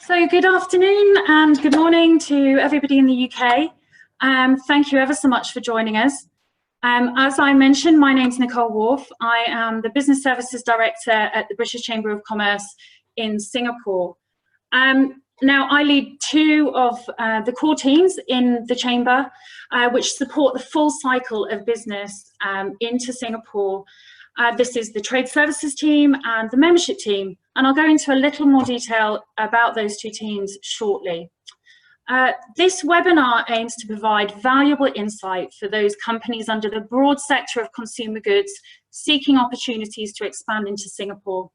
So good afternoon and good morning to everybody in the UK. Thank you ever so much for joining us. As I mentioned, my name's Nicole Wharf. I am the Business Services Director at the British Chamber of Commerce in Singapore. Now, I lead two of the core teams in the Chamber, which support the full cycle of business into Singapore. This is the Trade Services team and the Membership team, and I'll go into a little more detail about those two teams shortly. This webinar aims to provide valuable insight for those companies under the broad sector of consumer goods seeking opportunities to expand into Singapore,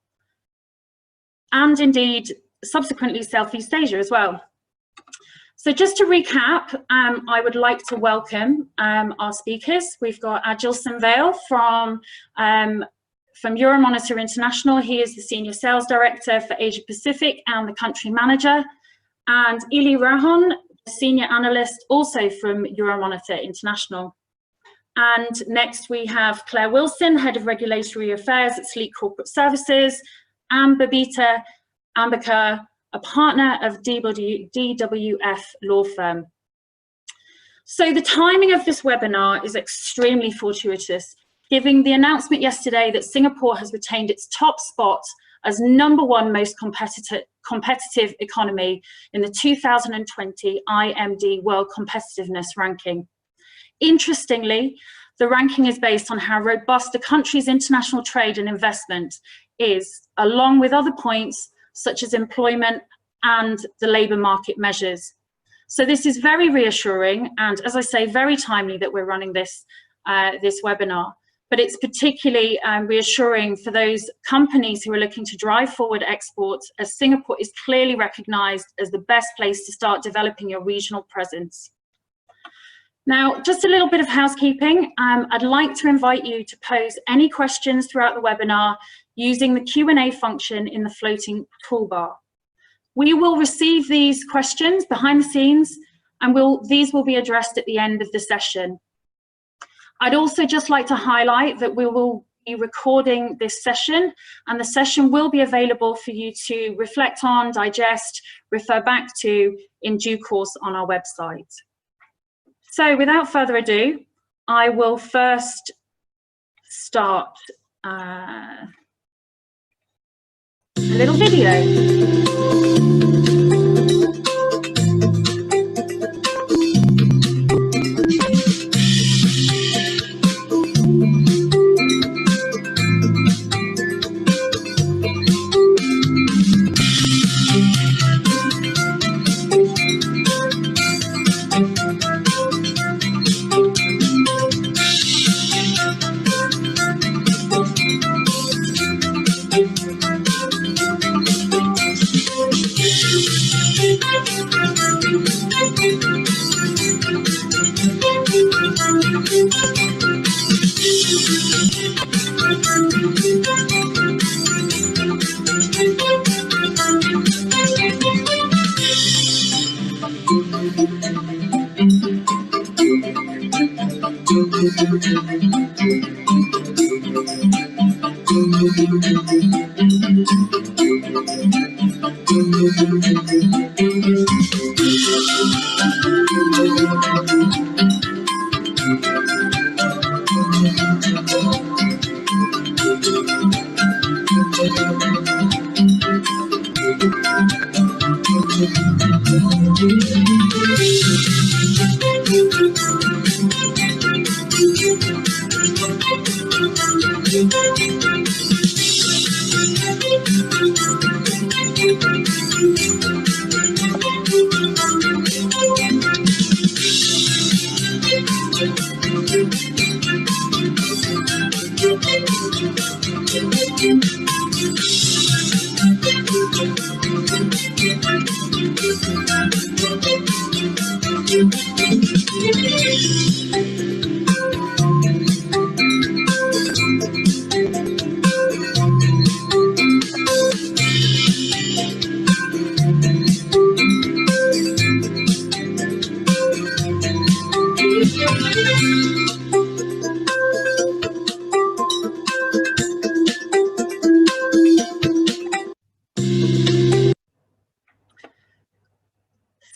and indeed subsequently Southeast Asia as well. So just to recap, I would like to welcome our speakers. We've got Adilson Vale from Euromonitor International. He is the Senior Sales Director for Asia Pacific and the Country Manager. And Ili Rahon, Senior Analyst, also from Euromonitor International. And next we have Claire Wilson, Head of Regulatory Affairs at Sleek Corporate Services, and Babita Ambekar, a partner of DWF law firm. So the timing of this webinar is extremely fortuitous, given the announcement yesterday that Singapore has retained its top spot as #1 most competitive economy in the 2020 IMD World Competitiveness Ranking. Interestingly, the ranking is based on how robust the country's international trade and investment is, along with other points such as employment and the labour market measures. So this is very reassuring and, as I say, very timely that we're running this webinar. But it's particularly reassuring for those companies who are looking to drive forward exports, as Singapore is clearly recognised as the best place to start developing your regional presence. Now, just a little bit of housekeeping. I'd like to invite you to pose any questions throughout the webinar using the Q&A function in the floating toolbar. We will receive these questions behind the scenes, and these will be addressed at the end of the session. I'd also just like to highlight that we will be recording this session, and the session will be available for you to reflect on, digest, refer back to in due course on our website. So without further ado, I will first start a little video.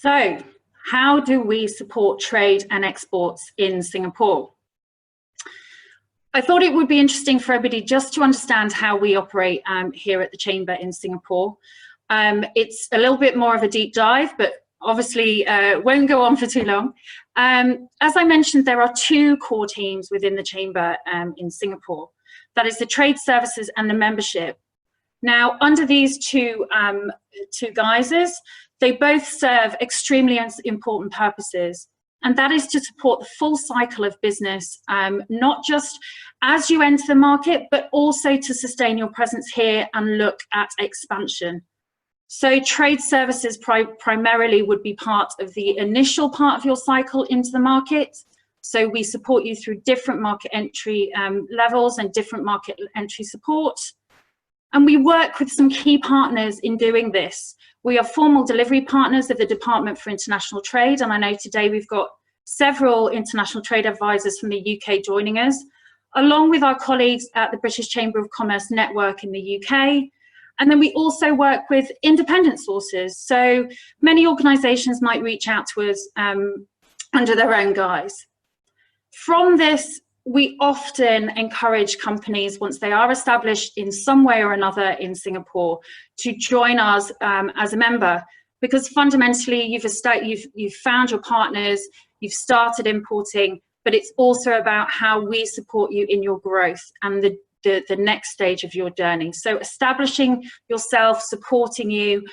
So, how do we support trade and exports in Singapore? I thought it would be interesting for everybody just to understand how we operate here at the Chamber in Singapore. It's a little bit more of a deep dive, but obviously won't go on for too long. As I mentioned, there are two core teams within the Chamber in Singapore. That is the trade services and the membership. Now, under these two guises, they both serve extremely important purposes, and that is to support the full cycle of business, not just as you enter the market, but also to sustain your presence here and look at expansion. So trade services primarily would be part of the initial part of your cycle into the market. So we support you through different market entry levels and different market entry support. And we work with some key partners in doing this. We are formal delivery partners of the Department for International Trade, and I know today we've got several international trade advisors from the UK joining us, along with our colleagues at the British Chamber of Commerce Network in the UK. And then we also work with independent sources. So many organisations might reach out to us under their own guise. From this, we often encourage companies, once they are established in some way or another in Singapore, to join us as a member, because fundamentally you've found your partners, you've started importing, but it's also about how we support you in your growth and the next stage of your journey. So establishing yourself, supporting you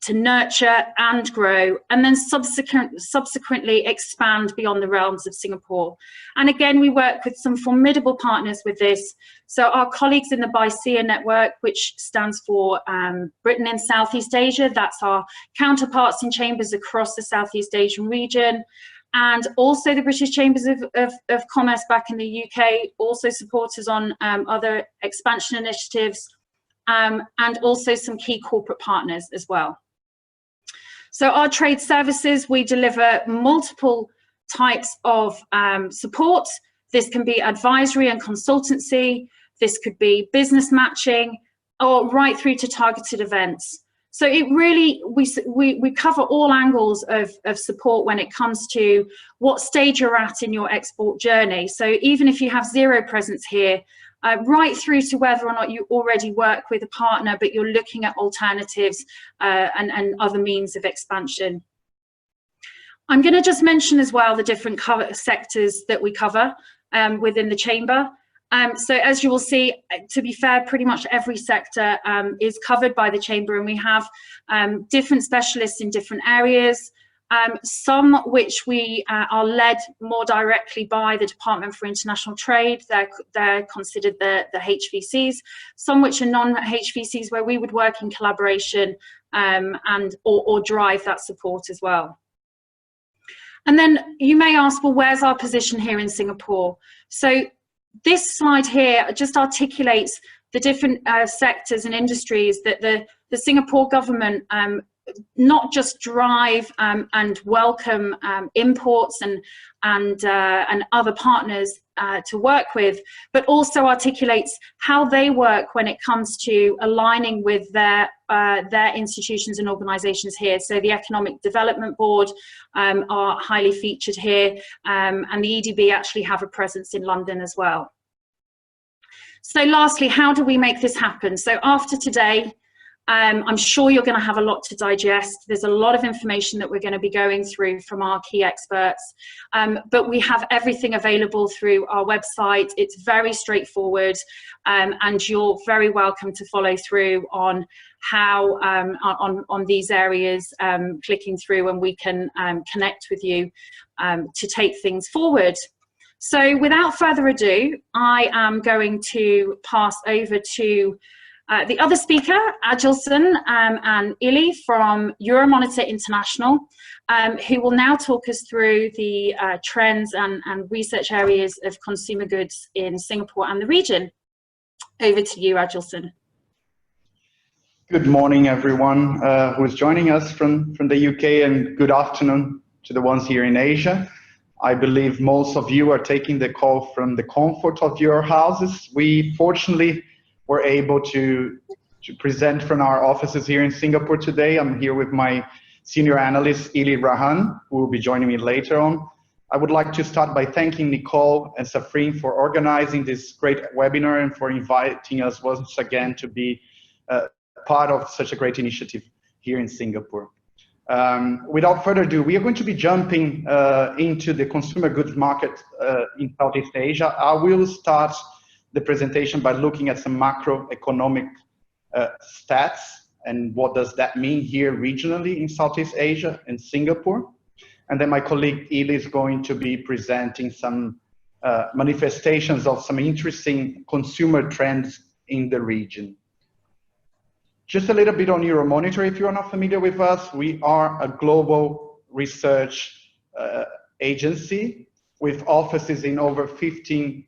to nurture and grow, and then subsequently expand beyond the realms of Singapore. And again, we work with some formidable partners with this. So our colleagues in the BICEA network, which stands for Britain in Southeast Asia, that's our counterparts in chambers across the Southeast Asian region. And also the British Chambers of Commerce back in the UK also support us on other expansion initiatives, and also some key corporate partners as well. So our trade services, we deliver multiple types of support. This can be advisory and consultancy. This could be business matching, or right through to targeted events. So it really, we cover all angles of support when it comes to what stage you're at in your export journey. So even if you have zero presence here, right through to whether or not you already work with a partner, but you're looking at alternatives and other means of expansion. I'm going to just mention as well the different sectors that we cover within the Chamber. So as you will see, to be fair, pretty much every sector is covered by the Chamber, and we have different specialists in different areas. Some which we are led more directly by the Department for International Trade. They're considered the HVCs. Some which are non-HVCs, where we would work in collaboration or drive that support as well. And then you may ask, well, where's our position here in Singapore? So this slide here just articulates the different sectors and industries that the Singapore government not just drive and welcome imports and other partners to work with, but also articulates how they work when it comes to aligning with their institutions and organisations here. So the Economic Development Board are highly featured here, and the EDB actually have a presence in London as well. So lastly, how do we make this happen? So after today, I'm sure you're going to have a lot to digest. There's a lot of information that we're going to be going through from our key experts, but we have everything available through our website. It's very straightforward, and you're very welcome to follow through on how on these areas, clicking through, and we can connect with you to take things forward. So without further ado, I am going to pass over to the other speaker, Adilson and Ili from Euromonitor International, who will now talk us through the trends and research areas of consumer goods in Singapore and the region. Over to you, Adilson. Good morning, everyone who is joining us from the UK, and good afternoon to the ones here in Asia. I believe most of you are taking the call from the comfort of your houses. We fortunately were able to present from our offices here in Singapore today. I'm here with my senior analyst Ili Rahan, who will be joining me later on. I would like to start by thanking Nicole and Safrine for organizing this great webinar and for inviting us once again to be part of such a great initiative here in Singapore. Without further ado, we are going to be jumping into the consumer goods market in Southeast Asia. I will start the presentation by looking at some macroeconomic stats and what does that mean here regionally in Southeast Asia and Singapore. And then my colleague Ili is going to be presenting some manifestations of some interesting consumer trends in the region. Just a little bit on Euromonitor, if you are not familiar with us. We are a global research agency with offices in over 15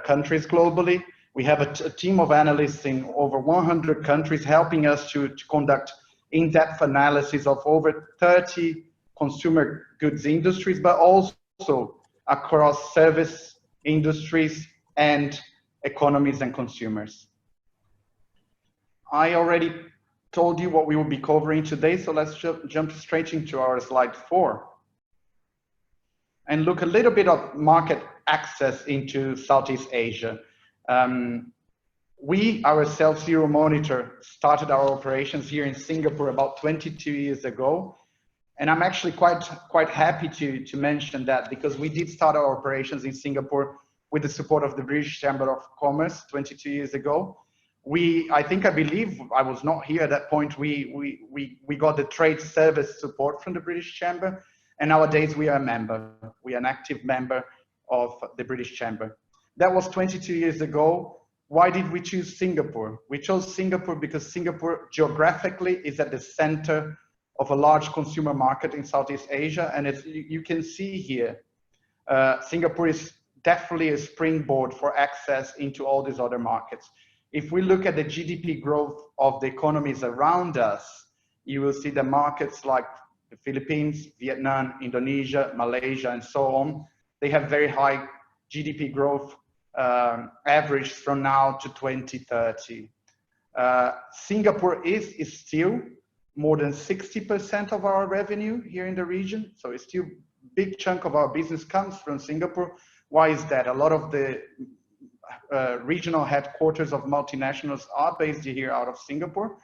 countries globally. We have a team of analysts in over 100 countries helping us to conduct in-depth analysis of over 30 consumer goods industries, but also across service industries and economies and consumers. I already told you what we will be covering today, so let's jump straight into our slide 4 and look a little bit of market access into Southeast Asia. We ourselves, Euromonitor, started our operations here in Singapore about 22 years ago. And I'm actually quite happy to mention that, because we did start our operations in Singapore with the support of the British Chamber of Commerce 22 years ago. I believe, I was not here at that point, we got the trade service support from the British Chamber, and nowadays we are a member. We are an active member of the British Chamber. That was 22 years ago. Why did we choose Singapore? We chose Singapore because Singapore geographically is at the center of a large consumer market in Southeast Asia, and as you can see here, Singapore is definitely a springboard for access into all these other markets. If we look at the GDP growth of the economies around us, you will see the markets like the Philippines, Vietnam, Indonesia, Malaysia, and so on. They have very high GDP growth average from now to 2030. Singapore is still more than 60% of our revenue here in the region. So it's still a big chunk of our business comes from Singapore. Why is that? A lot of the regional headquarters of multinationals are based here out of Singapore.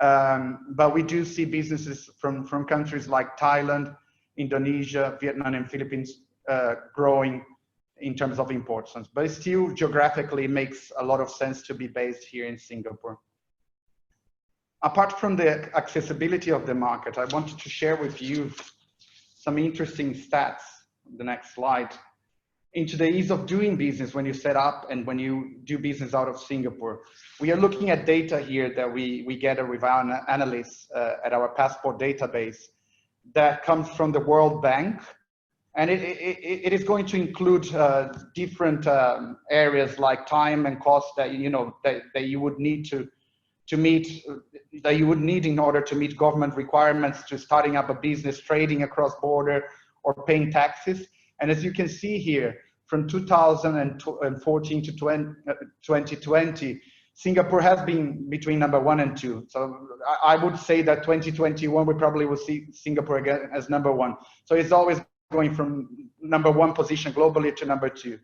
But we do see businesses from countries like Thailand, Indonesia, Vietnam, and Philippines growing in terms of importance. But it still geographically makes a lot of sense to be based here in Singapore. Apart from the accessibility of the market, I wanted to share with you some interesting stats, the next slide, into the ease of doing business when you set up and when you do business out of Singapore. We are looking at data here that we gather with our analysts at our passport database that comes from the World Bank. And it is going to include different areas like time and cost that, that you would need to meet, that you would need in order to meet government requirements to starting up a business, trading across border, or paying taxes. And as you can see here, from 2014 to 2020, Singapore has been between number 1 and 2. So I would say that 2021, we probably will see Singapore again as number 1. So it's always going from number 1 position globally to number 2.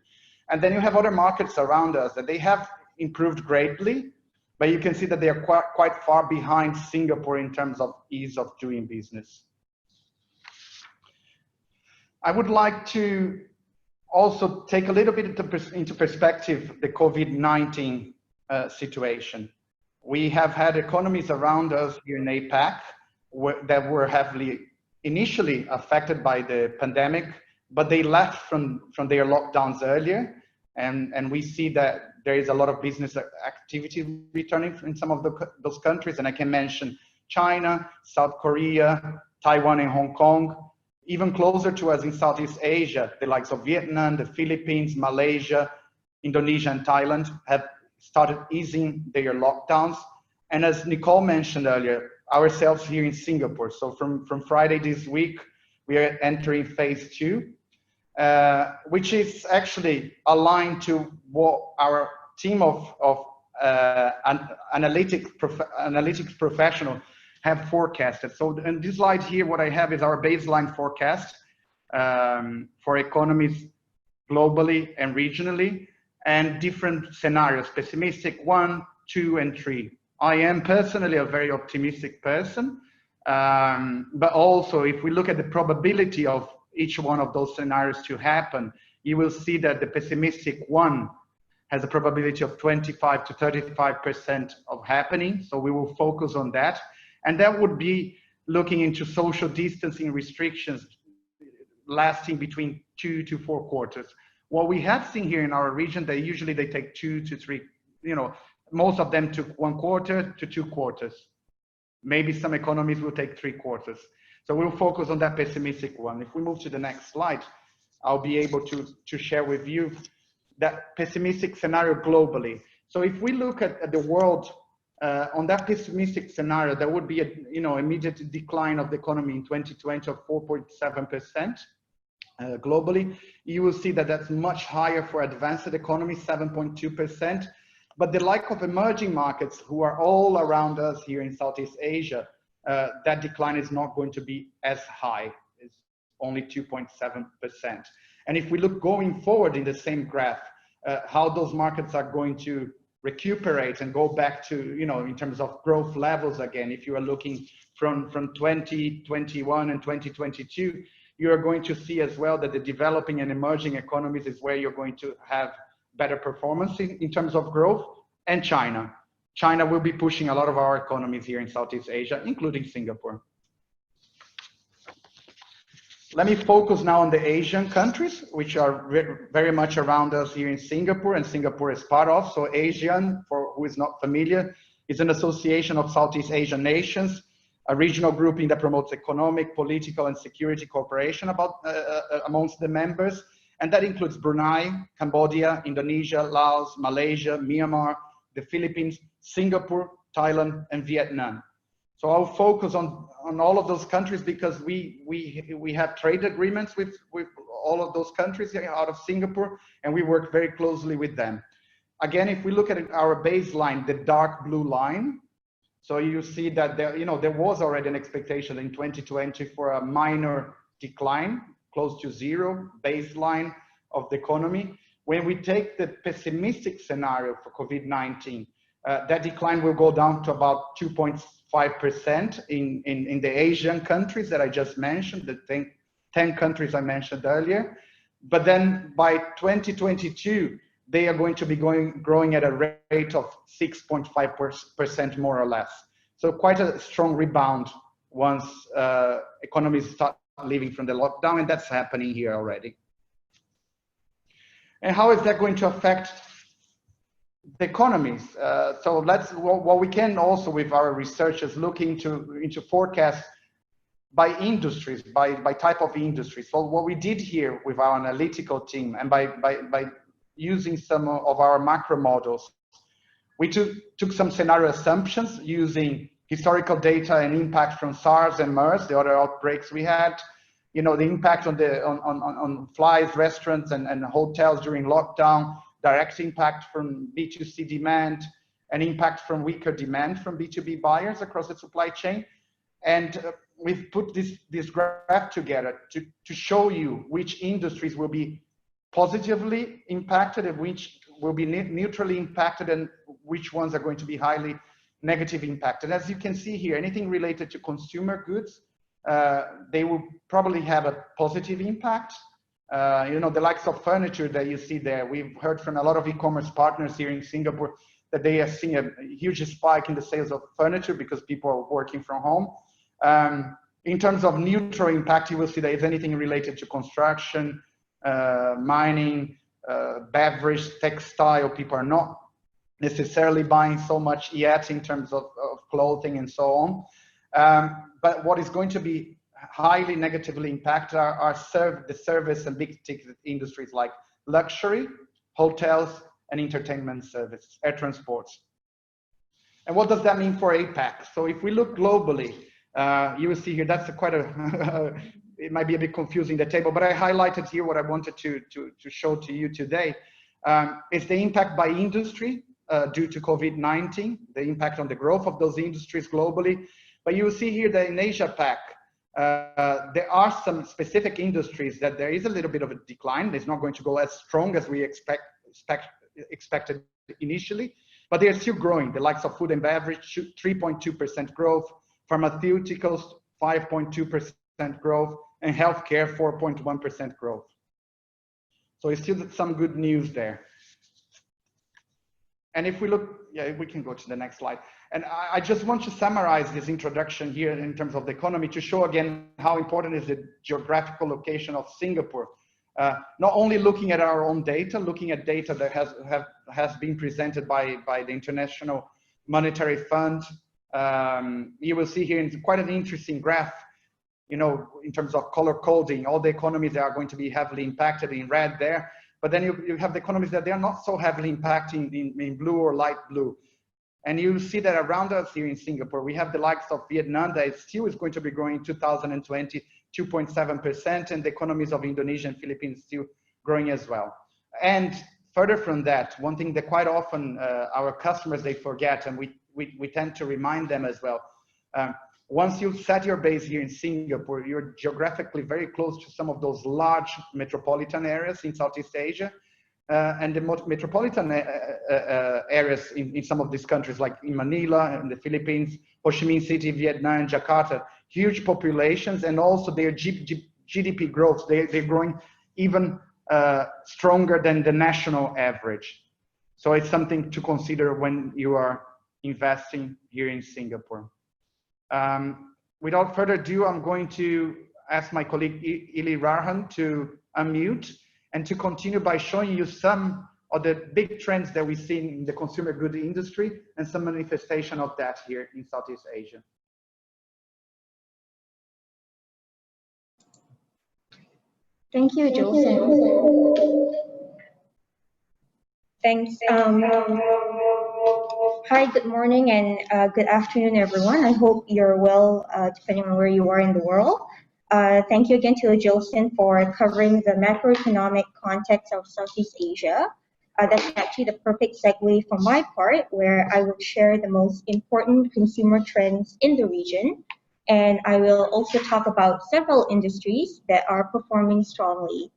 And then you have other markets around us that they have improved greatly, but you can see that they are quite far behind Singapore in terms of ease of doing business. I would like to also take a little bit into perspective the COVID-19 situation. We have had economies around us here in APAC that were heavily initially affected by the pandemic, but they left from their lockdowns earlier. And we see that there is a lot of business activity returning in some of those countries. And I can mention China, South Korea, Taiwan, and Hong Kong. Even closer to us in Southeast Asia, the likes of Vietnam, the Philippines, Malaysia, Indonesia, and Thailand have started easing their lockdowns. And as Nicole mentioned earlier, ourselves here in Singapore. So from Friday this week, we are entering phase 2, which is actually aligned to what our team of analytics professionals have forecasted. So in this slide here, what I have is our baseline forecast for economies globally and regionally, and different scenarios, pessimistic 1, 2, and 3. I am personally a very optimistic person, but also if we look at the probability of each one of those scenarios to happen, you will see that the pessimistic one has a probability of 25 to 35% of happening. So we will focus on that. And that would be looking into social distancing restrictions lasting between 2 to 4 quarters. What we have seen here in our region, they take 2 to 3, most of them took 1 quarter to 2 quarters. Maybe some economies will take 3 quarters. So we'll focus on that pessimistic one. If we move to the next slide, I'll be able to share with you that pessimistic scenario globally. So if we look at the world on that pessimistic scenario, there would be a immediate decline of the economy in 2020 of 4.7%. Globally, you will see that that's much higher for advanced economies, 7.2%. But the like of emerging markets, who are all around us here in Southeast Asia, that decline is not going to be as high. It's only 2.7%. And if we look going forward in the same graph, how those markets are going to recuperate and go back to, in terms of growth levels again, if you are looking from 2021 and 2022, you are going to see as well that the developing and emerging economies is where you're going to have better performance in terms of growth, and China. China will be pushing a lot of our economies here in Southeast Asia, including Singapore. Let me focus now on the Asian countries, which are very much around us here in Singapore, and Singapore is part of. So ASEAN, for who is not familiar, is an association of Southeast Asian nations, a regional grouping that promotes economic, political, and security cooperation amongst the members. And that includes Brunei, Cambodia, Indonesia, Laos, Malaysia, Myanmar, the Philippines, Singapore, Thailand, and Vietnam. So I'll focus on all of those countries because we have trade agreements with all of those countries out of Singapore, and we work very closely with them. Again, if we look at our baseline, the dark blue line, so you see that there was already an expectation in 2020 for a minor decline, close to zero baseline of the economy. When we take the pessimistic scenario for COVID-19, that decline will go down to about 2.5% in the Asian countries that I just mentioned, the 10 countries I mentioned earlier. But then by 2022, they are going to be growing at a rate of 6.5% more or less. So quite a strong rebound once economies start leaving from the lockdown, and that's happening here already. And how is that going to affect the economies? So what we can also with our researchers look into forecasts by industries, by type of industry. So what we did here with our analytical team and by using some of our macro models, we took some scenario assumptions using historical data and impact from SARS and MERS, the other outbreaks we had, the impact on flights, restaurants, and hotels during lockdown, direct impact from B2C demand, and impact from weaker demand from B2B buyers across the supply chain. And we've put this graph together to show you which industries will be positively impacted and which will be neutrally impacted and which ones are going to be highly negative impacted. As you can see here, anything related to consumer goods, they will probably have a positive impact. The likes of furniture that you see there, we've heard from a lot of e-commerce partners here in Singapore that they are seeing a huge spike in the sales of furniture because people are working from home. In terms of neutral impact, you will see that if anything related to construction, mining, beverage, textile, people are not necessarily buying so much yet in terms of clothing and so on. But what is going to be highly negatively impacted are the service and big ticket industries like luxury, hotels, and entertainment services, air transports. And what does that mean for APAC? So if we look globally, you will see here, that's it might be a bit confusing, the table, but I highlighted here what I wanted to show to you today. Is the impact by industry due to COVID-19, the impact on the growth of those industries globally. But you will see here that in Asia Pac, there are some specific industries that there is a little bit of a decline. It's not going to go as strong as we expected initially, but they're still growing. The likes of food and beverage, 3.2% growth, pharmaceuticals, 5.2% growth, and healthcare, 4.1% growth. So it's still some good news there. And if we look, yeah, we can go to the next slide. And I just want to summarize this introduction here in terms of the economy to show again how important is the geographical location of Singapore. Not only looking at our own data, looking at data that has been presented by the International Monetary Fund. You will see here in quite an interesting graph, you know, in terms of color coding, all the economies that are going to be heavily impacted in red there. But then you have the economies that they are not so heavily impacting in blue or light blue. And you see that around us here in Singapore, we have the likes of Vietnam that still is going to be growing in 2020, 2.7%, and the economies of Indonesia and Philippines still growing as well. And further from that, one thing that quite often our customers, they forget, and we tend to remind them as well. Once you set your base here in Singapore, you're geographically very close to some of those large metropolitan areas in Southeast Asia. And the metropolitan areas in some of these countries, like in Manila and the Philippines, Ho Chi Minh City, Vietnam, Jakarta, huge populations, and also their GDP growth, they're growing even stronger than the national average. So it's something to consider when you are investing here in Singapore. Without further ado, I'm going to ask my colleague Ili Rahan to unmute and to continue by showing you some of the big trends that we see in the consumer goods industry and some manifestation of that here in Southeast Asia. Thank you, Jolson. Thanks. Hi, good morning and good afternoon, everyone. I hope you're well, depending on where you are in the world. Thank you again to Jolson for covering the macroeconomic context of Southeast Asia. That's actually the perfect segue for my part, where I will share the most important consumer trends in the region. And I will also talk about several industries that are performing strongly.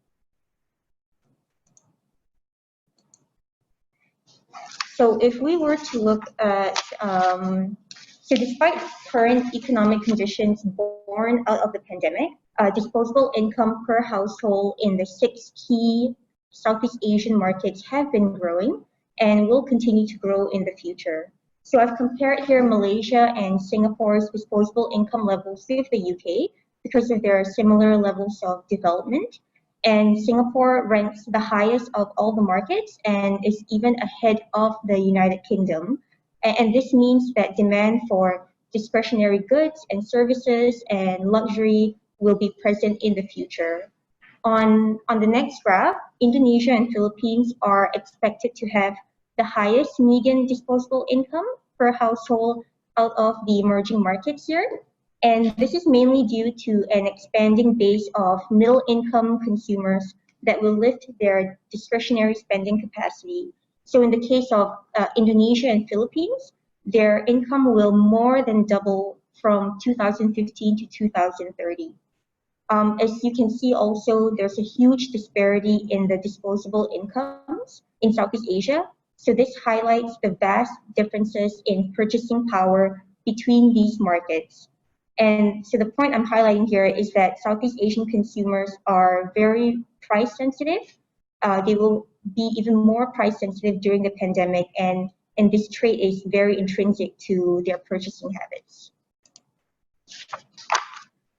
So if we were to look at, so despite current economic conditions born out of the pandemic, disposable income per household in the 6 key Southeast Asian markets have been growing and will continue to grow in the future. So I've compared here Malaysia and Singapore's disposable income levels with the UK because of their similar levels of development. And Singapore ranks the highest of all the markets and is even ahead of the United Kingdom. And this means that demand for discretionary goods and services and luxury will be present in the future. On the next graph, Indonesia and Philippines are expected to have the highest median disposable income per household out of the emerging markets here. And this is mainly due to an expanding base of middle-income consumers that will lift their discretionary spending capacity. So in the case of Indonesia and Philippines, their income will more than double from 2015 to 2030. As you can see also, there's a huge disparity in the disposable incomes in Southeast Asia. So this highlights the vast differences in purchasing power between these markets. And so the point I'm highlighting here is that Southeast Asian consumers are very price sensitive. They will be even more price sensitive during the pandemic, and this trait is very intrinsic to their purchasing habits.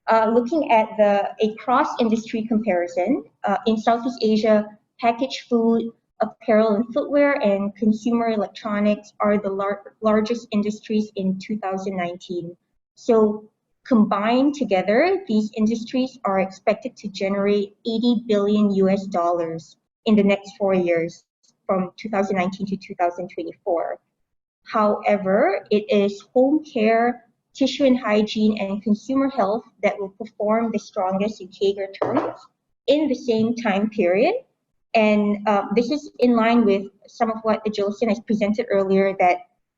Looking at a cross-industry comparison, in Southeast Asia, packaged food, apparel and footwear, and consumer electronics are the largest industries in 2019. So combined together, these industries are expected to generate $80 billion in the next 4 years, from 2019 to 2024. However, it is home care, tissue and hygiene, and consumer health that will perform the strongest in CAGR terms in the same time period. And this is in line with some of what Jolson has presented earlier, that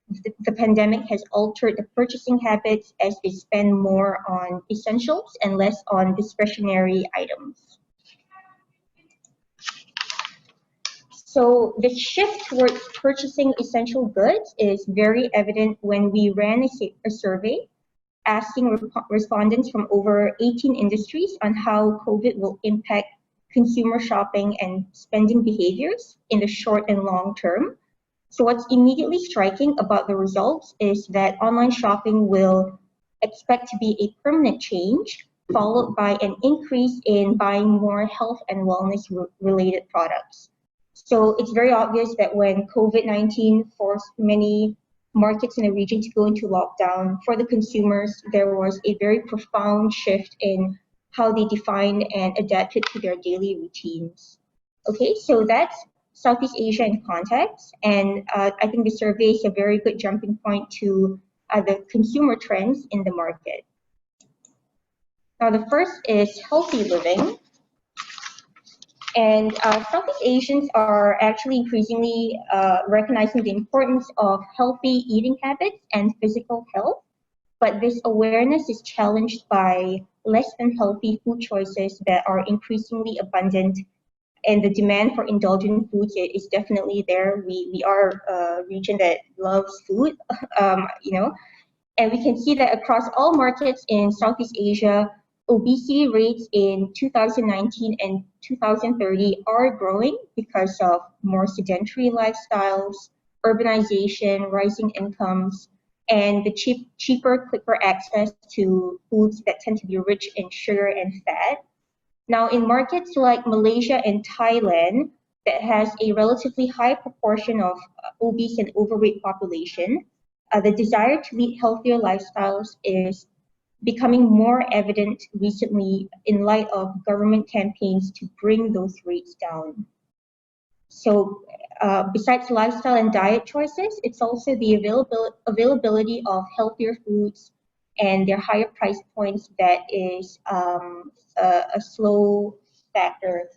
the pandemic has altered the purchasing habits as they spend more on essentials and less on discretionary items. So the shift towards purchasing essential goods is very evident when we ran a survey asking respondents from over 18 industries on how COVID will impact consumer shopping and spending behaviors in the short and long term. So what's immediately striking about the results is that online shopping will expect to be a permanent change, followed by an increase in buying more health and wellness related products. So it's very obvious that when COVID-19 forced many markets in the region to go into lockdown, for the consumers, there was a very profound shift in how they defined and adapted to their daily routines. Okay, so that's Southeast Asia in context, and I think the survey is a very good jumping point to the consumer trends in the market. Now, the first is healthy living. And Southeast Asians are actually increasingly recognizing the importance of healthy eating habits and physical health, but this awareness is challenged by less than healthy food choices that are increasingly abundant, and the demand for indulgent foods is definitely there. We are a region that loves food, and we can see that across all markets in Southeast Asia, obesity rates in 2019 and 2030 are growing because of more sedentary lifestyles, urbanization, rising incomes, and the cheaper, quicker access to foods that tend to be rich in sugar and fat. Now, in markets like Malaysia and Thailand, that has a relatively high proportion of obese and overweight population, the desire to lead healthier lifestyles is becoming more evident recently in light of government campaigns to bring those rates down. So besides lifestyle and diet choices, it's also the availability of healthier foods and their higher price points that is a slow factor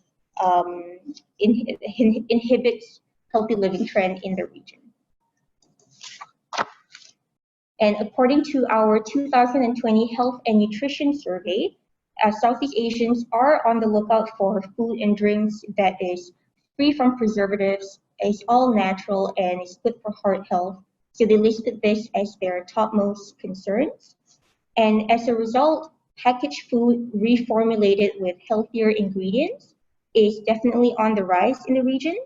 inhibits healthy living trend in the region. And according to our 2020 Health and Nutrition Survey, Southeast Asians are on the lookout for food and drinks that is free from preservatives, is all natural, and is good for heart health. So they listed this as their topmost concerns. And as a result, packaged food reformulated with healthier ingredients is definitely on the rise in the region.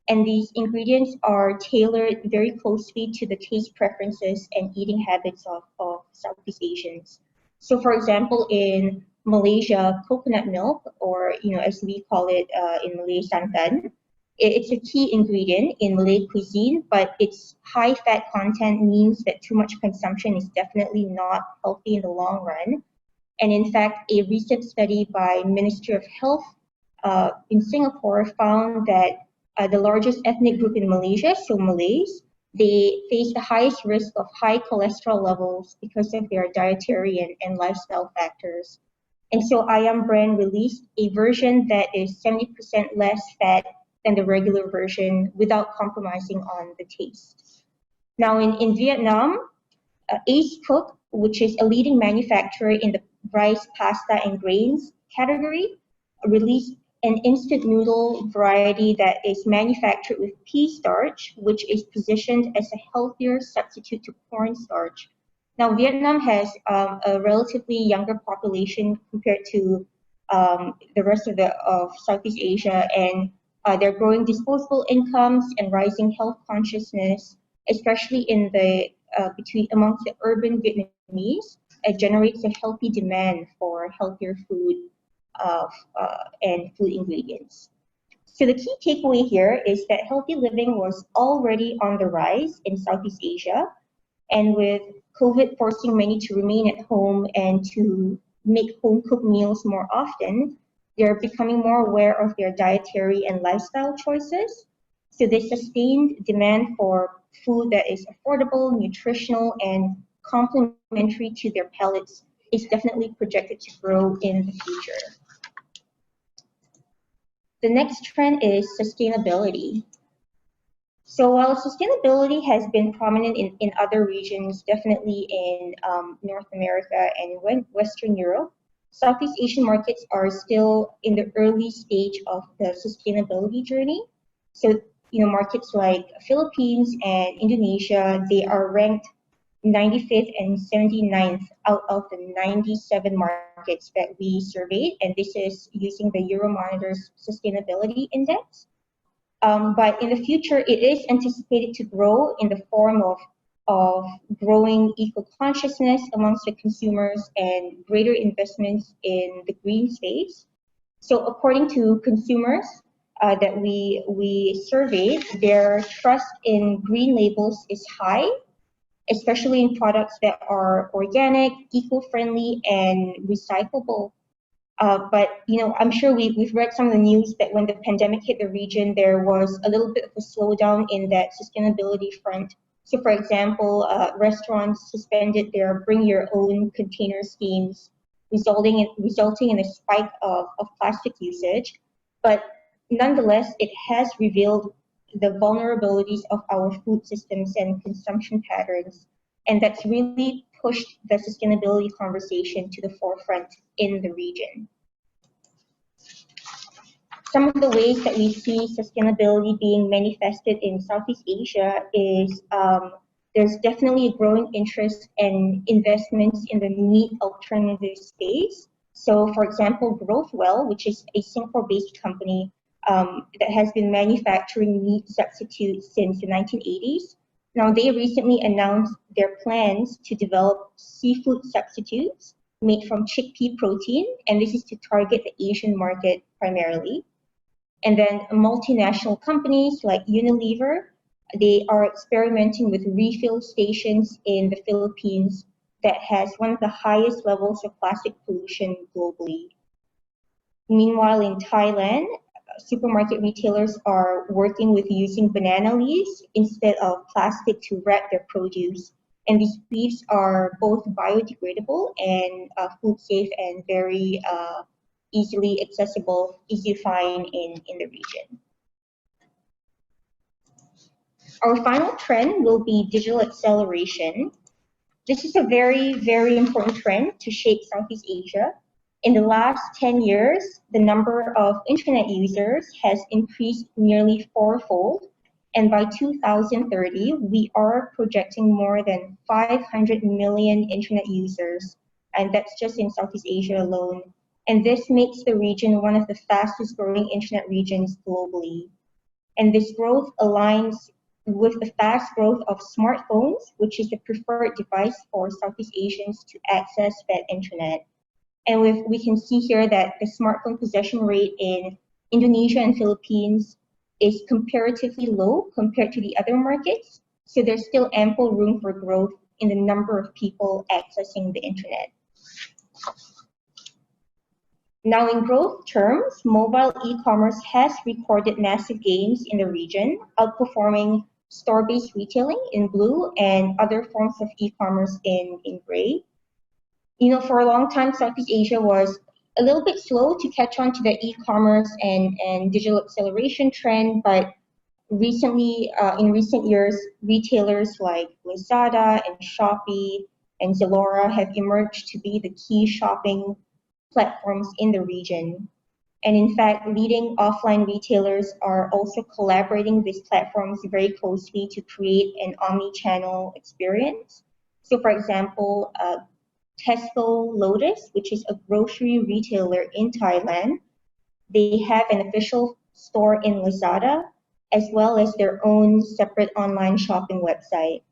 And these ingredients are tailored very closely to the taste preferences and eating habits of Southeast Asians. So for example, in Malaysia, coconut milk, or as we call it in Malay, santan, it's a key ingredient in Malay cuisine, but its high fat content means that too much consumption is definitely not healthy in the long run. And in fact, a recent study by Ministry of Health in Singapore found that the largest ethnic group in Malaysia, so Malays, they face the highest risk of high cholesterol levels because of their dietary and lifestyle factors. And so Ayam brand released a version that is 70% less fat than the regular version without compromising on the taste. Now in Vietnam, Ace Cook, which is a leading manufacturer in the rice, pasta, and grains category, released an instant noodle variety that is manufactured with pea starch, which is positioned as a healthier substitute to cornstarch. Now, Vietnam has a relatively younger population compared to the rest of Southeast Asia, and their growing disposable incomes and rising health consciousness, especially in the amongst the urban Vietnamese, generates a healthy demand for healthier food and food ingredients. So the key takeaway here is that healthy living was already on the rise in Southeast Asia, and with COVID forcing many to remain at home and to make home-cooked meals more often, they're becoming more aware of their dietary and lifestyle choices. So the sustained demand for food that is affordable, nutritional, and complementary to their palates is definitely projected to grow in the future. The next trend is sustainability. So while sustainability has been prominent in other regions, definitely in North America and Western Europe, Southeast Asian markets are still in the early stage of the sustainability journey. So, markets like Philippines and Indonesia, they are ranked 95th and 79th out of the 97 markets that we surveyed, and this is using the Euromonitor's Sustainability Index. But in the future, it is anticipated to grow in the form of growing eco-consciousness amongst the consumers and greater investments in the green space. So according to consumers that we surveyed, their trust in green labels is high, especially in products that are organic, eco-friendly, and recyclable. But I'm sure we've read some of the news that when the pandemic hit the region, there was a little bit of a slowdown in that sustainability front. So, for example, restaurants suspended their bring your own container schemes, resulting in a spike of plastic usage. But nonetheless, it has revealed the vulnerabilities of our food systems and consumption patterns, and that's really pushed the sustainability conversation to the forefront in the region. Some of the ways that we see sustainability being manifested in Southeast Asia is there's definitely a growing interest and investments in the meat alternative space. So, for example, Growthwell, which is a Singapore-based company that has been manufacturing meat substitutes since the 1980s. Now, they recently announced their plans to develop seafood substitutes made from chickpea protein, and this is to target the Asian market primarily. And then multinational companies like Unilever, they are experimenting with refill stations in the Philippines that has one of the highest levels of plastic pollution globally. Meanwhile, in Thailand, supermarket retailers are working with using banana leaves instead of plastic to wrap their produce. And these leaves are both biodegradable and food safe and very easily accessible, easy to find in the region. Our final trend will be digital acceleration. This is a very, very important trend to shape Southeast Asia. In the last 10 years, the number of internet users has increased nearly fourfold. And by 2030, we are projecting more than 500 million internet users. And that's just in Southeast Asia alone. And this makes the region one of the fastest growing internet regions globally. And this growth aligns with the fast growth of smartphones, which is the preferred device for Southeast Asians to access that internet. And we can see here that the smartphone possession rate in Indonesia and Philippines is comparatively low compared to the other markets. So there's still ample room for growth in the number of people accessing the internet. Now, in growth terms, mobile e-commerce has recorded massive gains in the region, outperforming store-based retailing in blue and other forms of e-commerce in gray. For a long time, Southeast Asia was a little bit slow to catch on to the e-commerce and digital acceleration trend, but recently, in recent years, retailers like Lazada and Shopee and Zalora have emerged to be the key shopping platforms in the region. And in fact, leading offline retailers are also collaborating with platforms very closely to create an omni-channel experience. So for example, Tesco Lotus, which is a grocery retailer in Thailand, they have an official store in Lazada, as well as their own separate online shopping website.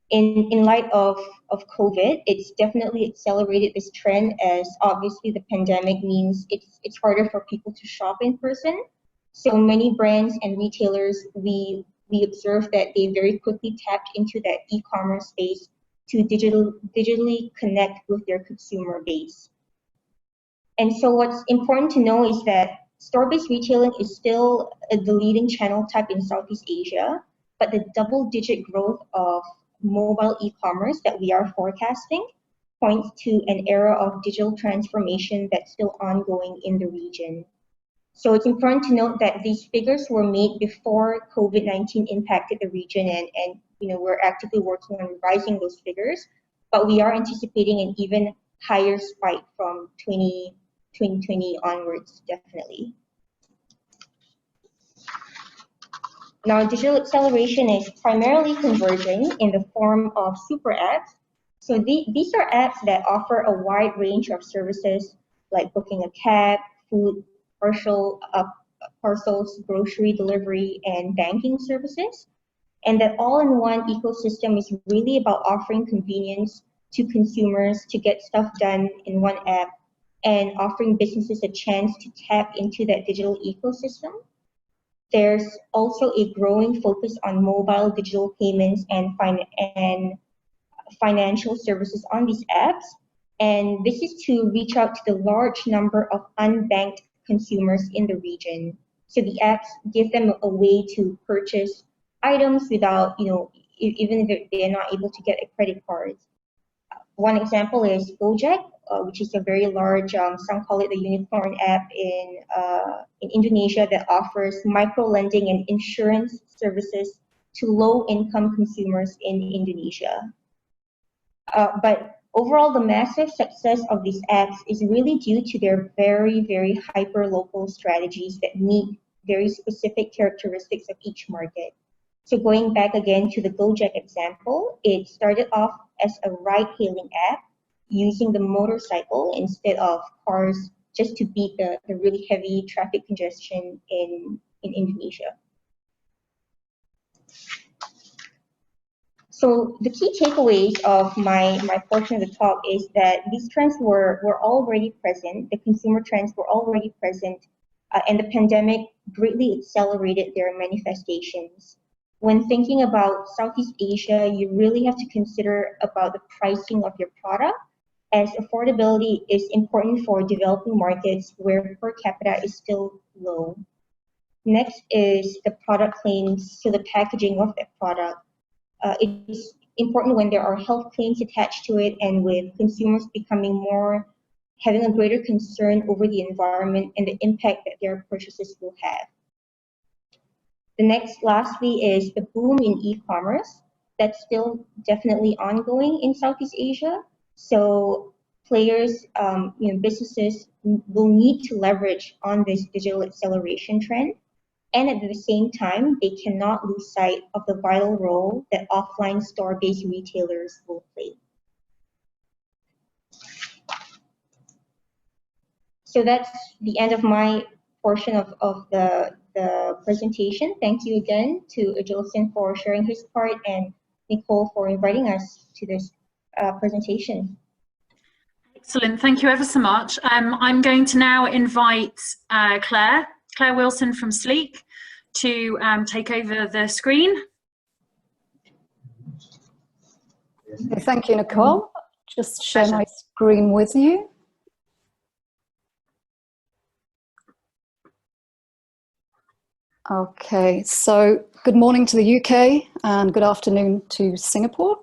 In light of COVID, it's definitely accelerated this trend, as obviously the pandemic means it's harder for people to shop in person. So many brands and retailers, we observed that they very quickly tapped into that e-commerce space to digitally connect with their consumer base. And so what's important to know is that store-based retailing is still the leading channel type in Southeast Asia, but the double-digit growth of mobile e-commerce that we are forecasting points to an era of digital transformation that's still ongoing in the region. So it's important to note that these figures were made before COVID-19 impacted the region, and we're actively working on revising those figures, but we are anticipating an even higher spike from 2020 onwards, definitely. Now, digital acceleration is primarily converging in the form of super apps. So these are apps that offer a wide range of services like booking a cab, food, parcels, grocery delivery, and banking services. And that all-in-one ecosystem is really about offering convenience to consumers to get stuff done in one app and offering businesses a chance to tap into that digital ecosystem. There's also a growing focus on mobile digital payments and financial services on these apps. And this is to reach out to the large number of unbanked consumers in the region. So the apps give them a way to purchase items without, even if they're not able to get a credit card. One example is Gojek, which is a very large, some call it the unicorn app in Indonesia that offers micro lending and insurance services to low-income consumers in Indonesia. But overall, the massive success of these apps is really due to their very, very hyper-local strategies that meet very specific characteristics of each market. So going back again to the Gojek example, it started off as a ride-hailing app using the motorcycle instead of cars just to beat the really heavy traffic congestion in Indonesia. So the key takeaways of my portion of the talk is that these trends were already present, the consumer trends were already present, and the pandemic greatly accelerated their manifestations. When thinking about Southeast Asia, you really have to consider about the pricing of your product, as affordability is important for developing markets where per capita is still low. Next is the product claims, so the packaging of that product. It is important when there are health claims attached to it and with consumers having a greater concern over the environment and the impact that their purchases will have. The next, lastly, is the boom in e-commerce. That's still definitely ongoing in Southeast Asia. So players, businesses will need to leverage on this digital acceleration trend. And at the same time, they cannot lose sight of the vital role that offline store-based retailers will play. So that's the end of my portion of the presentation. Thank you again to Agilson for sharing his part and Nicole for inviting us to this presentation. Excellent, thank you ever so much. I'm going to now invite Claire Wilson from Sleek to take over the screen. Thank you, Nicole. Just share my screen with you. Okay, so good morning to the UK and good afternoon to Singapore.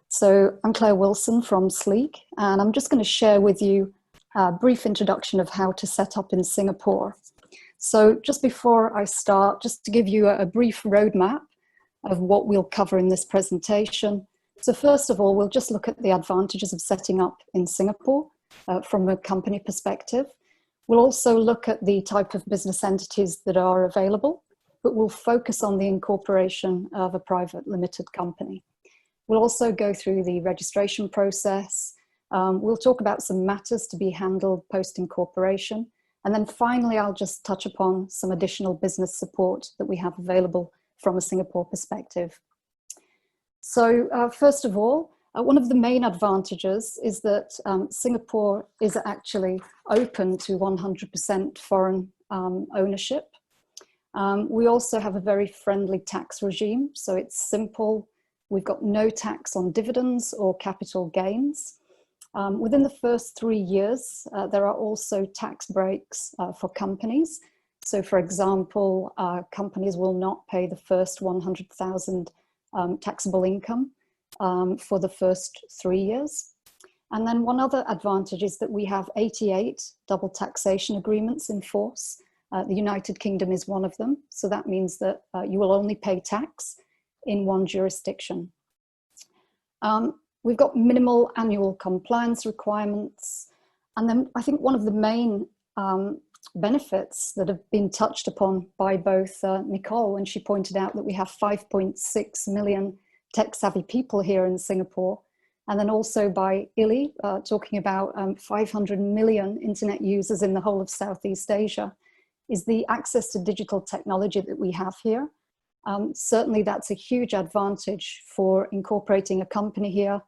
So I'm Claire Wilson from Sleek, and I'm just going to share with you a brief introduction of how to set up in Singapore. So just before I start, just to give you a brief roadmap of what we'll cover in this presentation. So first of all, we'll just look at the advantages of setting up in Singapore from a company perspective. We'll also look at the type of business entities that are available, but we'll focus on the incorporation of a private limited company. We'll also go through the registration process. We'll talk about some matters to be handled post-incorporation. And then finally, I'll just touch upon some additional business support that we have available from a Singapore perspective. So first of all, one of the main advantages is that Singapore is actually open to 100% foreign ownership. We also have a very friendly tax regime, so it's simple. We've got no tax on dividends or capital gains. Within the first 3 years, there are also tax breaks for companies. So for example, companies will not pay the first 100,000 taxable income for the first 3 years. And then one other advantage is that we have 88 double taxation agreements in force The United Kingdom is one of them. So that means that you will only pay tax in one jurisdiction. We've got minimal annual compliance requirements. And then I think one of the main benefits that have been touched upon by both Nicole, when she pointed out that we have 5.6 million tech-savvy people here in Singapore, and then also by Ili, talking about 500 million internet users in the whole of Southeast Asia, is the access to digital technology that we have here. Certainly that's a huge advantage for incorporating a company here.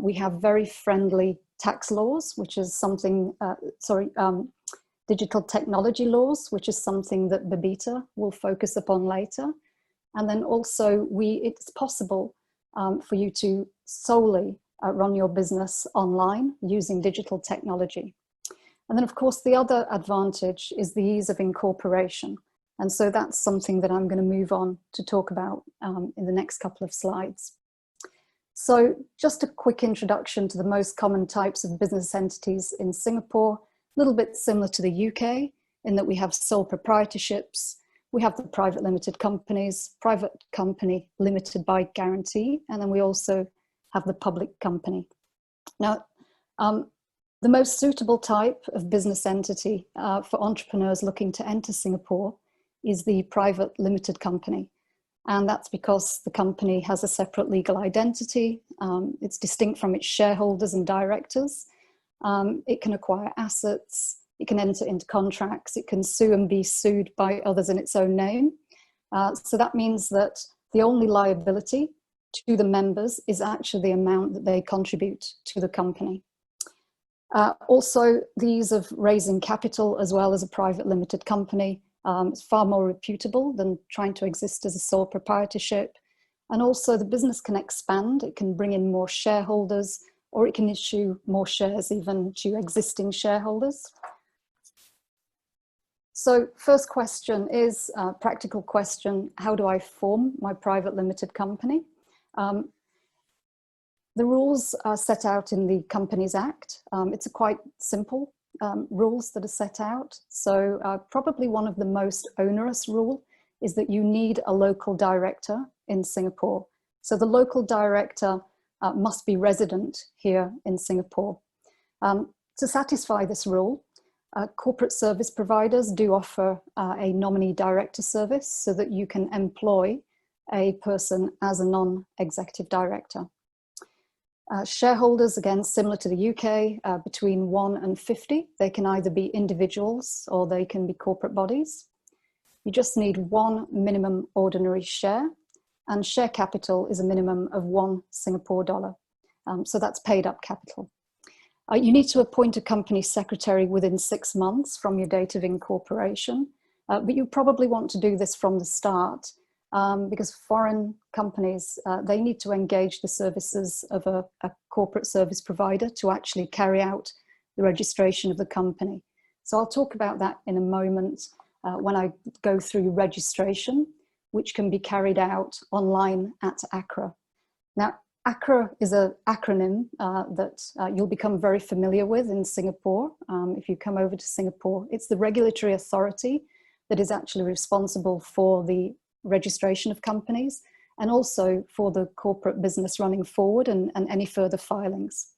We have very friendly tax laws, which is something, digital technology laws, which is something that Babita will focus upon later. And then also it's possible for you to solely run your business online using digital technology. And then of course, the other advantage is the ease of incorporation. And so that's something that I'm going to move on to talk about in the next couple of slides. So just a quick introduction to the most common types of business entities in Singapore, a little bit similar to the UK in that we have sole proprietorships, we have the private limited companies, private company limited by guarantee, and then we also have the public company. Now, the most suitable type of business entity for entrepreneurs looking to enter Singapore is the private limited company. And that's because the company has a separate legal identity. It's distinct from its shareholders and directors. It can acquire assets. It can enter into contracts. It can sue and be sued by others in its own name. So that means that the only liability to the members is actually the amount that they contribute to the company. Also, the ease of raising capital as well as a private limited company is far more reputable than trying to exist as a sole proprietorship. And also the business can expand. It can bring in more shareholders, or it can issue more shares even to existing shareholders. So first question is a practical question: how do I form my private limited company? The rules are set out in the Companies Act. It's a quite simple rules that are set out. So probably one of the most onerous rule is that you need a local director in Singapore. So the local director must be resident here in Singapore. To satisfy this rule, corporate service providers do offer a nominee director service so that you can employ a person as a non-executive director. Shareholders, again, similar to the UK, between 1 and 50, they can either be individuals or they can be corporate bodies. You just need 1 minimum ordinary share, and share capital is a minimum of 1 Singapore dollar. So that's paid up capital. You need to appoint a company secretary within 6 months from your date of incorporation, but you probably want to do this from the start because foreign companies, they need to engage the services of a corporate service provider to actually carry out the registration of the company. So I'll talk about that in a moment when I go through registration, which can be carried out online at ACRA. Now, ACRA is an acronym that you'll become very familiar with in Singapore. If you come over to Singapore, it's the regulatory authority that is actually responsible for the registration of companies and also for the corporate business running forward and any further filings.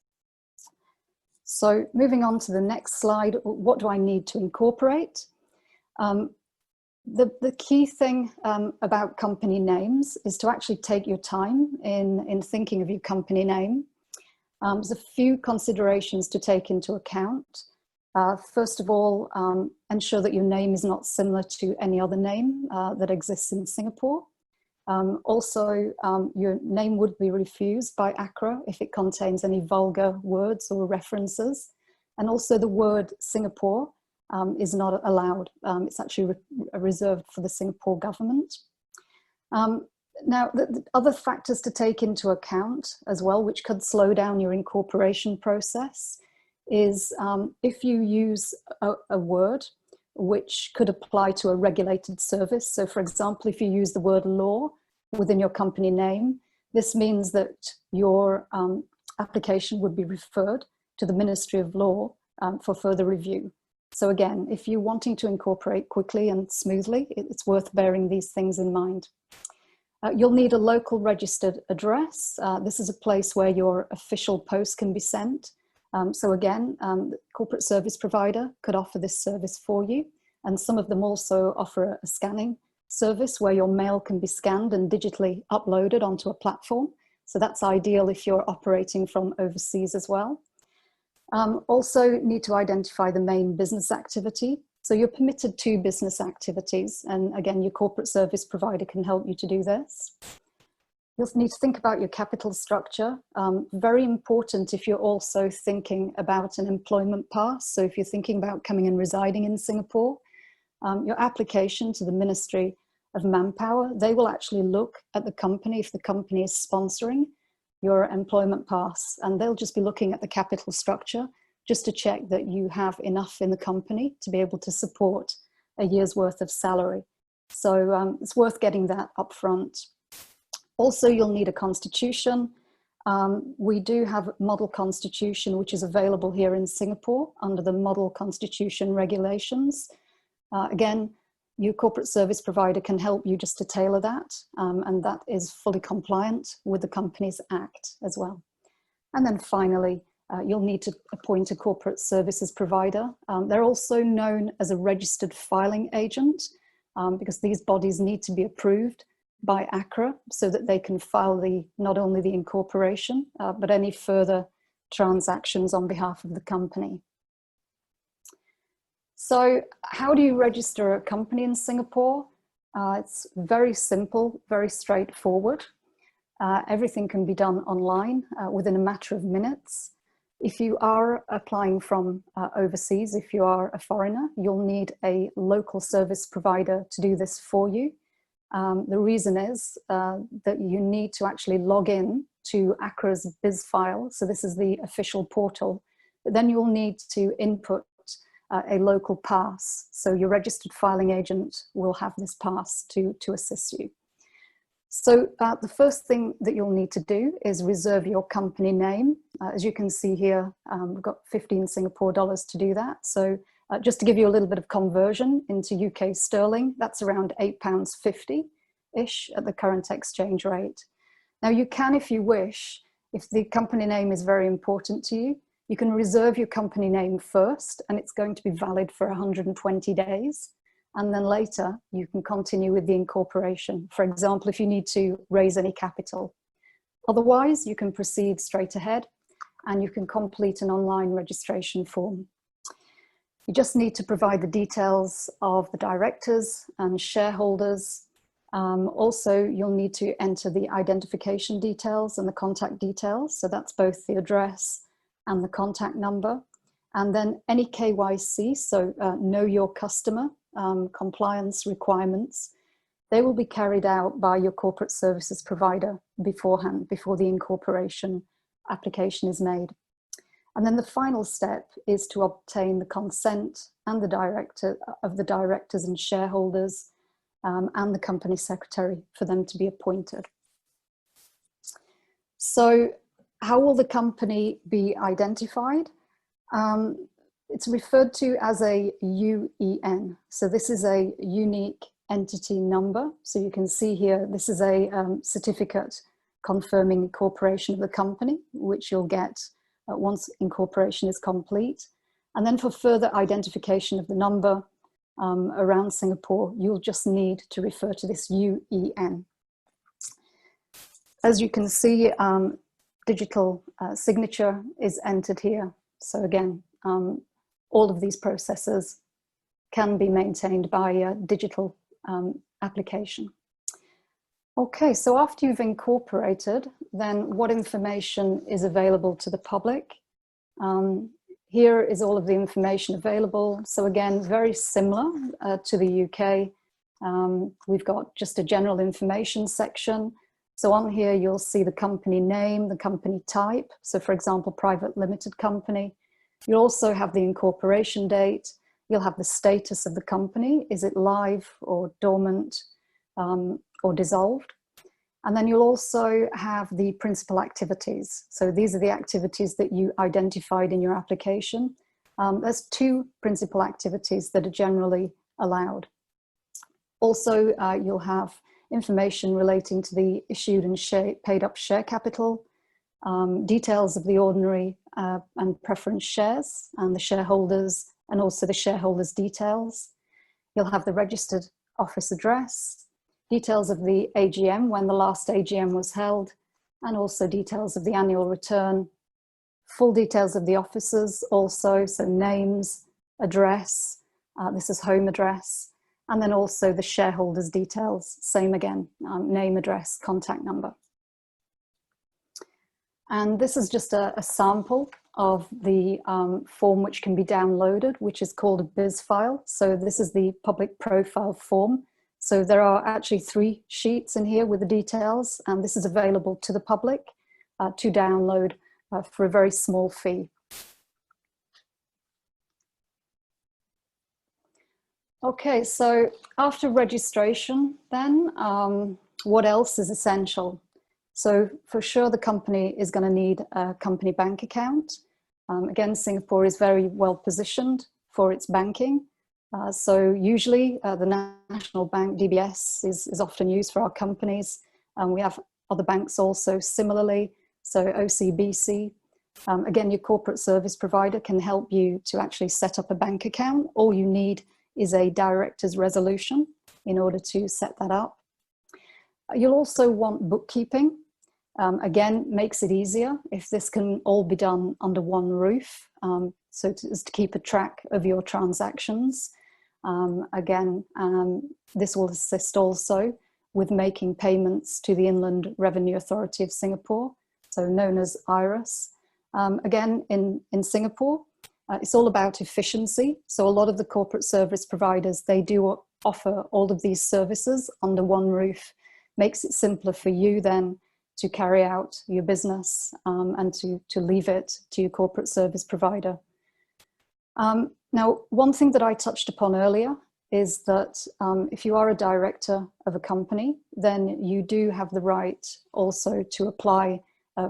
So moving on to the next slide, what do I need to incorporate? The key thing about company names is to actually take your time in thinking of your company name. There's a few considerations to take into account. First of all, ensure that your name is not similar to any other name that exists in Singapore. Also, your name would be refused by ACRA if it contains any vulgar words or references. And also the word Singapore is not allowed. It's actually reserved for the Singapore government. Now, the other factors to take into account as well, which could slow down your incorporation process, is if you use a word which could apply to a regulated service. So for example, if you use the word law within your company name, this means that your application would be referred to the Ministry of Law for further review. So again, if you're wanting to incorporate quickly and smoothly, it's worth bearing these things in mind. You'll need a local registered address. This is a place where your official post can be sent. So again, the corporate service provider could offer this service for you. And some of them also offer a scanning service where your mail can be scanned and digitally uploaded onto a platform. So that's ideal if you're operating from overseas as well. Also need to identify the main business activity. So you're permitted 2 business activities. And again, your corporate service provider can help you to do this. You'll need to think about your capital structure. Very important if you're also thinking about an employment pass. So if you're thinking about coming and residing in Singapore, your application to the Ministry of Manpower, they will actually look at the company if the company is sponsoring your employment pass, and they'll just be looking at the capital structure just to check that you have enough in the company to be able to support a year's worth of salary. So it's worth getting that up front. Also, you'll need a constitution. We do have a model constitution, which is available here in Singapore under the model constitution regulations. Again, your corporate service provider can help you just to tailor that, and that is fully compliant with the Companies Act as well. And then finally, you'll need to appoint a corporate services provider. They're also known as a registered filing agent because these bodies need to be approved by ACRA so that they can file not only the incorporation, but any further transactions on behalf of the company. So how do you register a company in Singapore? It's very simple, very straightforward. Everything can be done online within a matter of minutes. If you are applying from overseas, if you are a foreigner, you'll need a local service provider to do this for you. The reason is that you need to actually log in to ACRA's BizFile. So this is the official portal. But then you'll need to input a local pass. So your registered filing agent will have this pass to assist you. So the first thing that you'll need to do is reserve your company name. As you can see here, we've got 15 Singapore dollars to do that. So just to give you a little bit of conversion into UK sterling, that's around £8.50-ish at the current exchange rate. Now you can, if you wish, if the company name is very important to you, you can reserve your company name first, and it's going to be valid for 120 days. And then later you can continue with the incorporation. For example, if you need to raise any capital. Otherwise, you can proceed straight ahead and you can complete an online registration form. You just need to provide the details of the directors and shareholders. Also, you'll need to enter the identification details and the contact details. So that's both the address and the contact number. And then any KYC, so know your customer, compliance requirements, they will be carried out by your corporate services provider beforehand, before the incorporation application is made. And then the final step is to obtain the consent and the directors and shareholders and the company secretary for them to be appointed. So how will the company be identified? It's referred to as a UEN. So this is a unique entity number. So you can see here, this is a certificate confirming incorporation of the company, which you'll get once incorporation is complete. And then for further identification of the number around Singapore, you'll just need to refer to this UEN. As you can see, digital signature is entered here. So again, all of these processes can be maintained by a digital application. Okay, so after you've incorporated, then what information is available to the public? Here is all of the information available. So again, very similar to the UK. We've got just a general information section. So on here, you'll see the company name, the company type. So for example, private limited company. You'll also have the incorporation date. You'll have the status of the company. Is it live or dormant or dissolved? And then you'll also have the principal activities. So these are the activities that you identified in your application. There's two principal activities that are generally allowed. Also, you'll have information relating to the issued and paid up share capital, details of the ordinary and preference shares and the shareholders, and also the shareholders' details. You'll have the registered office address, details of the AGM, when the last AGM was held, and also details of the annual return, full details of the officers also, so names, address, this is home address, and then also the shareholders' details, same again, name, address, contact number. And this is just a sample of the form which can be downloaded, which is called a BIS file. So this is the public profile form. So there are actually 3 sheets in here with the details, and this is available to the public to download for a very small fee. Okay, so after registration then, what else is essential? So for sure the company is going to need a company bank account. Again, Singapore is very well positioned for its banking. So usually the National Bank, DBS, is often used for our companies. We have other banks also similarly, so OCBC. Again, your corporate service provider can help you to actually set up a bank account. All you need is a director's resolution in order to set that up. You'll also want bookkeeping. Again, makes it easier if this can all be done under one roof. So to keep a track of your transactions. This will assist also with making payments to the Inland Revenue Authority of Singapore, so known as IRAS. Again, in Singapore, it's all about efficiency. So a lot of the corporate service providers, they do offer all of these services under one roof. Makes it simpler for you then to carry out your business and to leave it to your corporate service provider. Now, one thing that I touched upon earlier is that if you are a director of a company, then you do have the right also to apply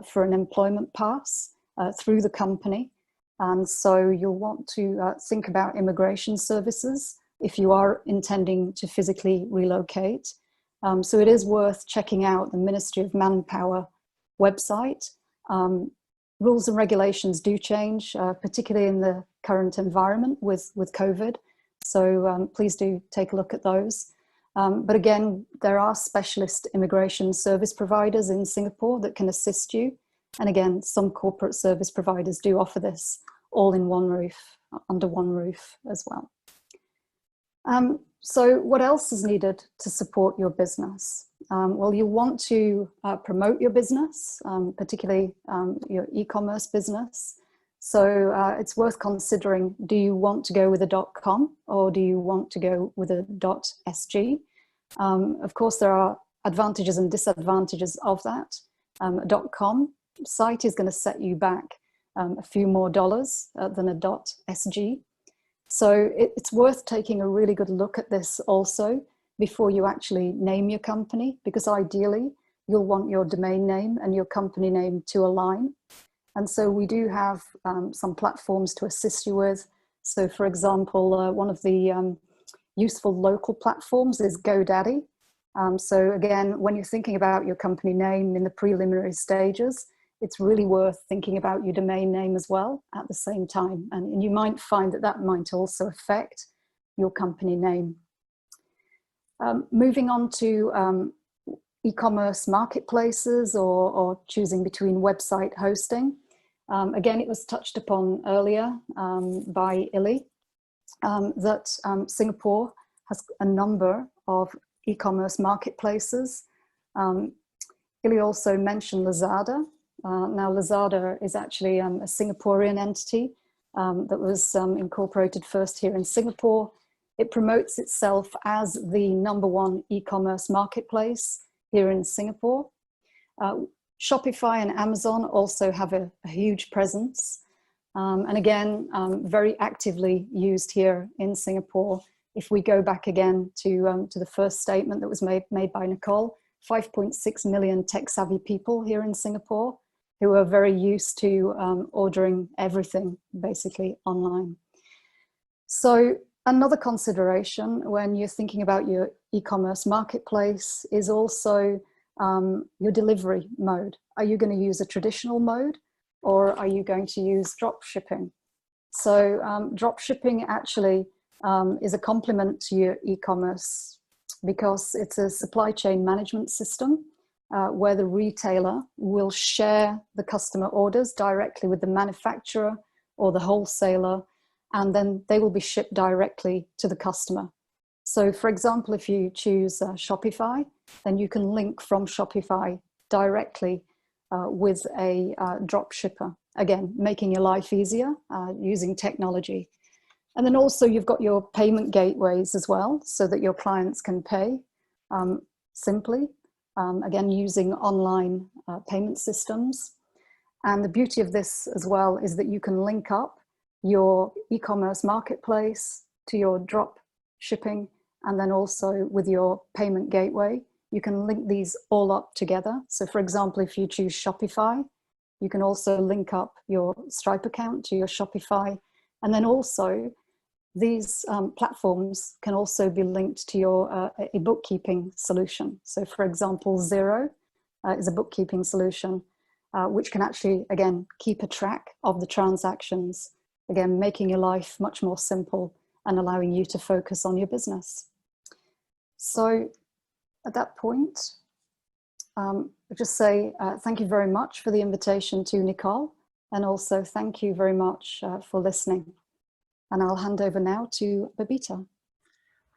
for an employment pass through the company. And so you'll want to think about immigration services if you are intending to physically relocate. So it is worth checking out the Ministry of Manpower website. Rules and regulations do change, particularly in the current environment with COVID. So please do take a look at those. But again, there are specialist immigration service providers in Singapore that can assist you. And again, some corporate service providers do offer this all in one roof, under one roof as well. So what else is needed to support your business? Well, you want to promote your business, particularly your e-commerce business. So it's worth considering, do you want to go with a .com or do you want to go with a .sg? Of course, there are advantages and disadvantages of that. A .com site is going to set you back a few more dollars than a .sg. So it's worth taking a really good look at this also before you actually name your company, because ideally you'll want your domain name and your company name to align. And so we do have some platforms to assist you with. So for example, one of the useful local platforms is GoDaddy. So again, when you're thinking about your company name in the preliminary stages, it's really worth thinking about your domain name as well at the same time. And you might find that that might also affect your company name. Moving on to e-commerce marketplaces or choosing between website hosting. Again, it was touched upon earlier by Illy that Singapore has a number of e-commerce marketplaces. Illy also mentioned Lazada. Now Lazada is actually a Singaporean entity that was incorporated first here in Singapore. It promotes itself as the #1 e-commerce marketplace here in Singapore. Shopify and Amazon also have a huge presence. And again, very actively used here in Singapore. If we go back again to the first statement that was made by Nicole, 5.6 million tech-savvy people here in Singapore. who are very used to ordering everything basically online. So another consideration when you're thinking about your e-commerce marketplace is also your delivery mode. Are you going to use a traditional mode, or are you going to use drop shipping? So drop shipping actually is a complement to your e-commerce because it's a supply chain management system where the retailer will share the customer orders directly with the manufacturer or the wholesaler, and then they will be shipped directly to the customer. So for example, if you choose Shopify, then you can link from Shopify directly with a drop shipper, again, making your life easier using technology. And then also you've got your payment gateways as well, so that your clients can pay simply, again, using online payment systems. And the beauty of this as well is that you can link up your e-commerce marketplace to your drop shipping, and then also with your payment gateway, you can link these all up together. So for example, if you choose Shopify, you can also link up your Stripe account to your Shopify. And then also these platforms can also be linked to your a bookkeeping solution. So for example, Xero is a bookkeeping solution which can actually, again, keep a track of the transactions, again, making your life much more simple and allowing you to focus on your business. So at that point, I'll just say thank you very much for the invitation to Nicole, and also thank you very much for listening. And I'll hand over now to Babita.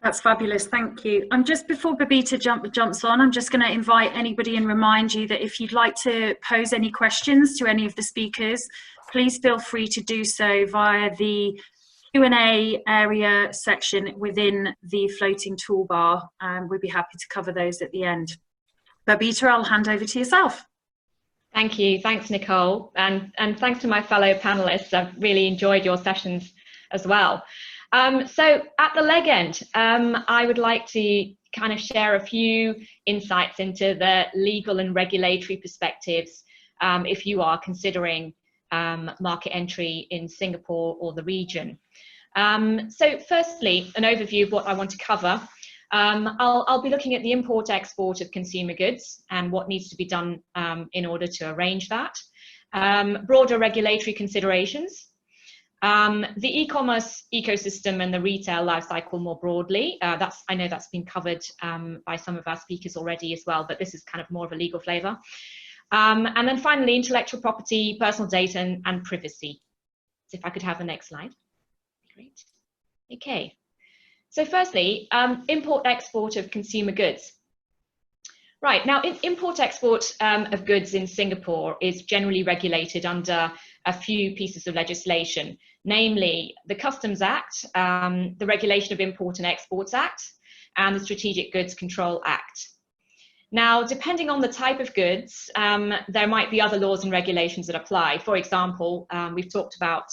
That's fabulous, thank you. Just before Babita jumps on, I'm just going to invite anybody and remind you that if you'd like to pose any questions to any of the speakers, please feel free to do so via the Q&A area section within the floating toolbar, and we'd be happy to cover those at the end. Babita, I'll hand over to yourself. Thank you, thanks Nicole, and thanks to my fellow panelists. I've really enjoyed your sessions as well. So at the leg end, I would like to kind of share a few insights into the legal and regulatory perspectives if you are considering market entry in Singapore or the region. So firstly, an overview of what I want to cover. I'll be looking at the import-export of consumer goods and what needs to be done in order to arrange that. Broader regulatory considerations. The e-commerce ecosystem and the retail lifecycle more broadly. I know that's been covered by some of our speakers already as well, but this is kind of more of a legal flavour. And then finally, intellectual property, personal data, and privacy. So if I could have the next slide. Great. Okay. So firstly, import-export of consumer goods. Right, now import-export of goods in Singapore is generally regulated under a few pieces of legislation, namely the Customs Act, the Regulation of Import and Exports Act, and the Strategic Goods Control Act. Now, depending on the type of goods, there might be other laws and regulations that apply. For example, we've talked about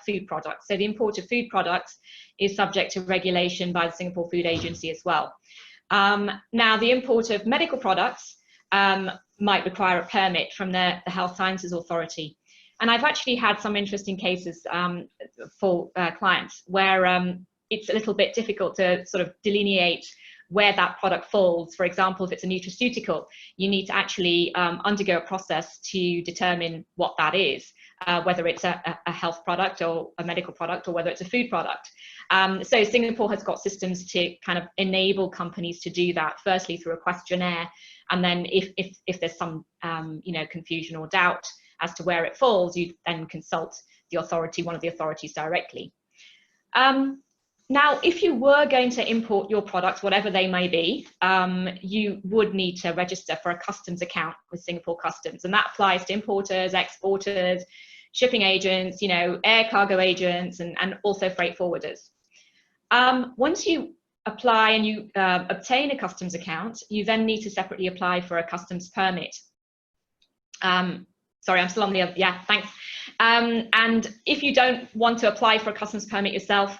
food products. So the import of food products is subject to regulation by the Singapore Food Agency as well. Now, the import of medical products might require a permit from the Health Sciences Authority. And I've actually had some interesting cases for clients where it's a little bit difficult to sort of delineate where that product falls. For example, if it's a nutraceutical, you need to actually undergo a process to determine what that is, whether it's a health product or a medical product, or whether it's a food product. So Singapore has got systems to kind of enable companies to do that, firstly through a questionnaire, and then if there's some confusion or doubt as to where it falls, you then consult the authority, one of the authorities directly. Now, if you were going to import your products, whatever they may be, you would need to register for a customs account with Singapore Customs, and that applies to importers, exporters, shipping agents, air cargo agents, and also freight forwarders. Once you apply and you obtain a customs account, you then need to separately apply for a customs permit. Sorry, I'm still on the other, yeah, thanks. And if you don't want to apply for a customs permit yourself,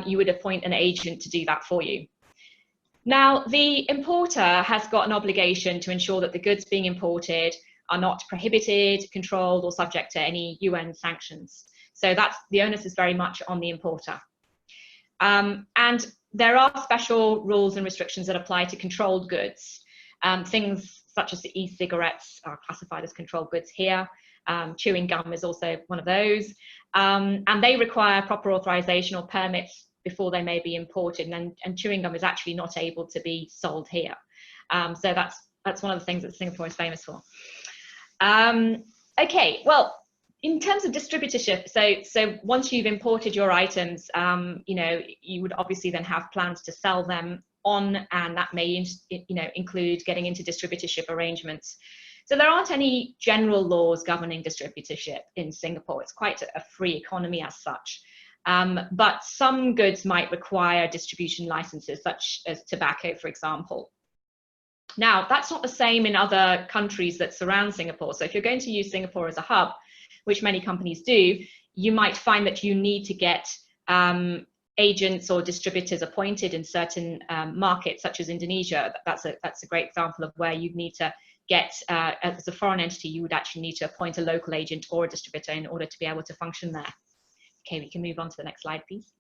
you would appoint an agent to do that for you. Now, the importer has got an obligation to ensure that the goods being imported are not prohibited, controlled, or subject to any UN sanctions. So that's, the onus is very much on the importer. And there are special rules and restrictions that apply to controlled goods. Things such as the e-cigarettes are classified as controlled goods here. Chewing gum is also one of those. And they require proper authorization or permits before they may be imported. And chewing gum is actually not able to be sold here. So that's one of the things that Singapore is famous for. Okay, well, in terms of distributorship, so once you've imported your items, you know, you would obviously then have plans to sell them on, and that may, you know, include getting into distributorship arrangements. So there aren't any general laws governing distributorship in Singapore. It's quite a free economy as such. But some goods might require distribution licenses, such as tobacco, for example. Now, that's not the same in other countries that surround Singapore. So if you're going to use Singapore as a hub, which many companies do, you might find that you need to get agents or distributors appointed in certain markets, such as Indonesia. That's a great example of where you'd need to get, as a foreign entity, you would actually need to appoint a local agent or a distributor in order to be able to function there. Okay, we can move on to the next slide, please.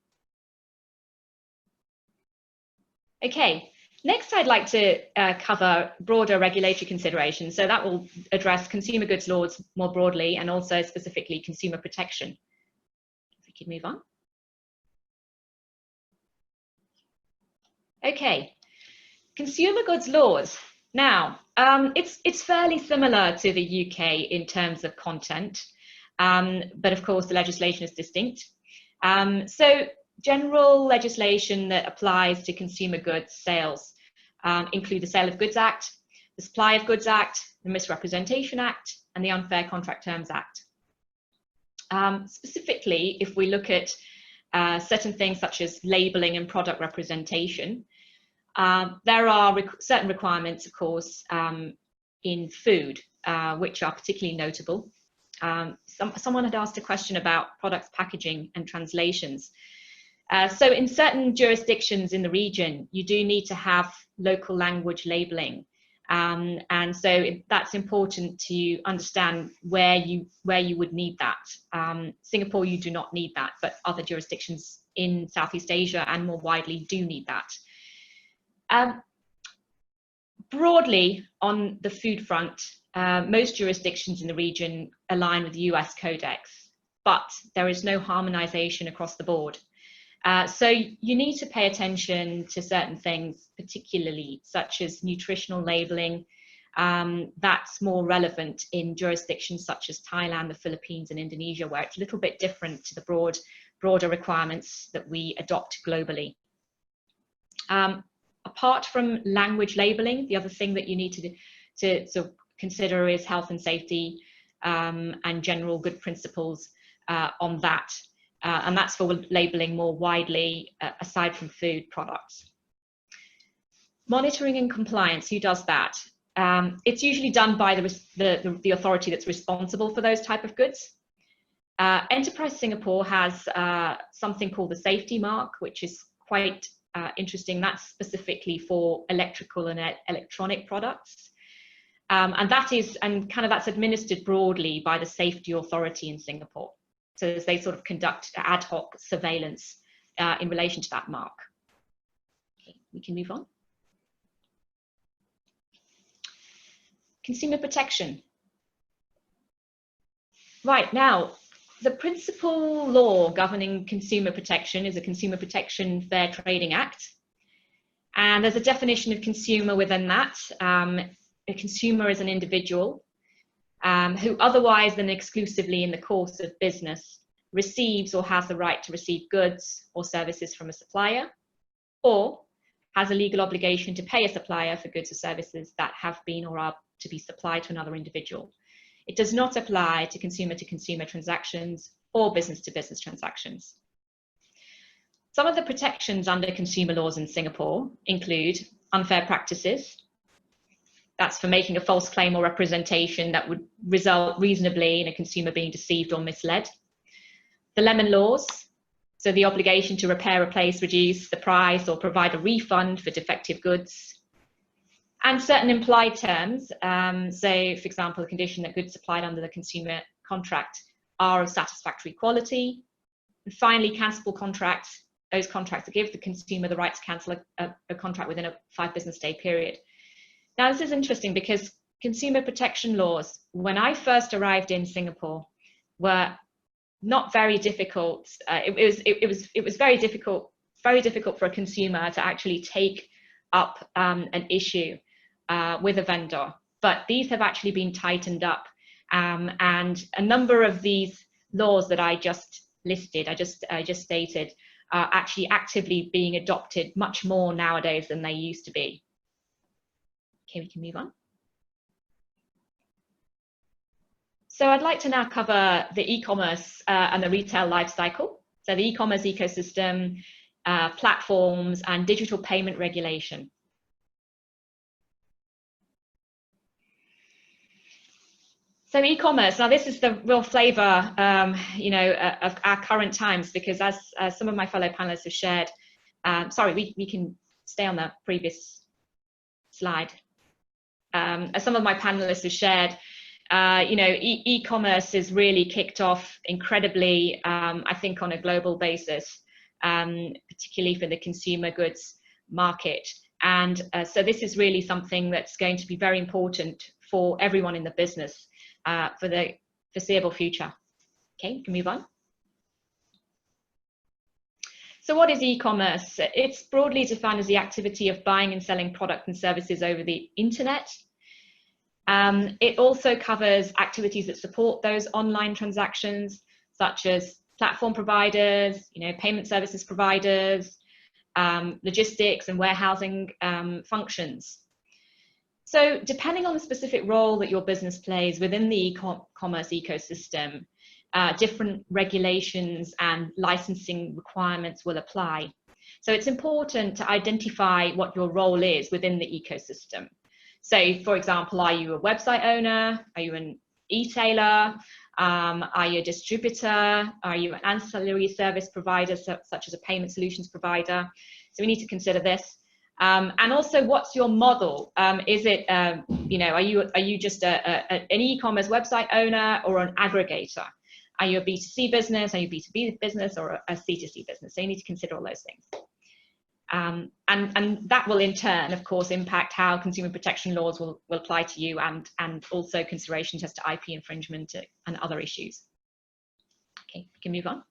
Okay. Next, I'd like to cover broader regulatory considerations. So that will address consumer goods laws more broadly, and also specifically consumer protection. If we could move on. Okay, consumer goods laws. Now, it's fairly similar to the UK in terms of content, but of course the legislation is distinct. So general legislation that applies to consumer goods sales include the Sale of Goods Act, the Supply of Goods Act, the Misrepresentation Act, and the Unfair Contract Terms Act. Specifically, if we look at certain things such as labeling and product representation, there are certain requirements, of course, in food, which are particularly notable. Someone had asked a question about products packaging and translations. So in certain jurisdictions in the region, you do need to have local language labeling. And so that's important to understand where you would need that. Singapore, you do not need that, but other jurisdictions in Southeast Asia and more widely do need that. Broadly, on the food front, most jurisdictions in the region align with the US Codex, but there is no harmonization across the board. So you need to pay attention to certain things, particularly such as nutritional labeling. That's more relevant in jurisdictions such as Thailand, the Philippines, and Indonesia, where it's a little bit different to the broader requirements that we adopt globally. Apart from language labeling, the other thing that you need to consider is health and safety and general good principles on that. And that's for labeling more widely, aside from food products. Monitoring and compliance, who does that? It's usually done by the authority that's responsible for those type of goods. Enterprise Singapore has something called the safety mark, which is quite interesting. That's specifically for electrical and electronic products. And that's administered broadly by the safety authority in Singapore. So as they sort of conduct ad hoc surveillance in relation to that mark. Okay, we can move on. Consumer protection. Right, now, the principal law governing consumer protection is the Consumer Protection Fair Trading Act. And there's a definition of consumer within that. A consumer is an individual who otherwise than exclusively in the course of business receives or has the right to receive goods or services from a supplier, or has a legal obligation to pay a supplier for goods or services that have been or are to be supplied to another individual. It does not apply to consumer transactions or business-to-business transactions. Some of the protections under consumer laws in Singapore include unfair practices. That's for making a false claim or representation that would result reasonably in a consumer being deceived or misled. The lemon laws, so the obligation to repair, replace, reduce the price, or provide a refund for defective goods. and certain implied terms. So, for example, the condition that goods supplied under the consumer contract are of satisfactory quality. And finally, cancelable contracts, those contracts that give the consumer the right to cancel a contract within a 5 business day period. Now, this is interesting because consumer protection laws, when I first arrived in Singapore, were not very difficult. It was very difficult for a consumer to actually take up an issue with a vendor. But these have actually been tightened up, and a number of these laws that I just listed, I just stated, are actually actively being adopted much more nowadays than they used to be. Okay, we can move on. So I'd like to now cover the e-commerce and the retail life cycle. So the e-commerce ecosystem, platforms, and digital payment regulation. So e-commerce, now this is the real flavor, of our current times, because as some of my fellow panelists have shared, sorry, we can stay on the previous slide. As some of my panelists have shared, e-commerce is really kicked off incredibly, I think, on a global basis, particularly for the consumer goods market. And so this is really something that's going to be very important for everyone in the business for the foreseeable future. Okay, we can move on. So what is e-commerce? It's broadly defined as the activity of buying and selling products and services over the internet. It also covers activities that support those online transactions, such as platform providers, payment services providers, logistics and warehousing functions. So depending on the specific role that your business plays within the e-commerce ecosystem, different regulations and licensing requirements will apply. So it's important to identify what your role is within the ecosystem. So, for example, are you a website owner? Are you an e-tailer? Are you a distributor? Are you an ancillary service provider, such as a payment solutions provider? So we need to consider this. And also, what's your model? Is it, are you just an e-commerce website owner or an aggregator? Are you a B2C business? Are you a B2B business or a C2C business? So you need to consider all those things. And that will in turn, of course, impact how consumer protection laws will apply to you, and also considerations as to IP infringement and other issues. Okay, we can move on.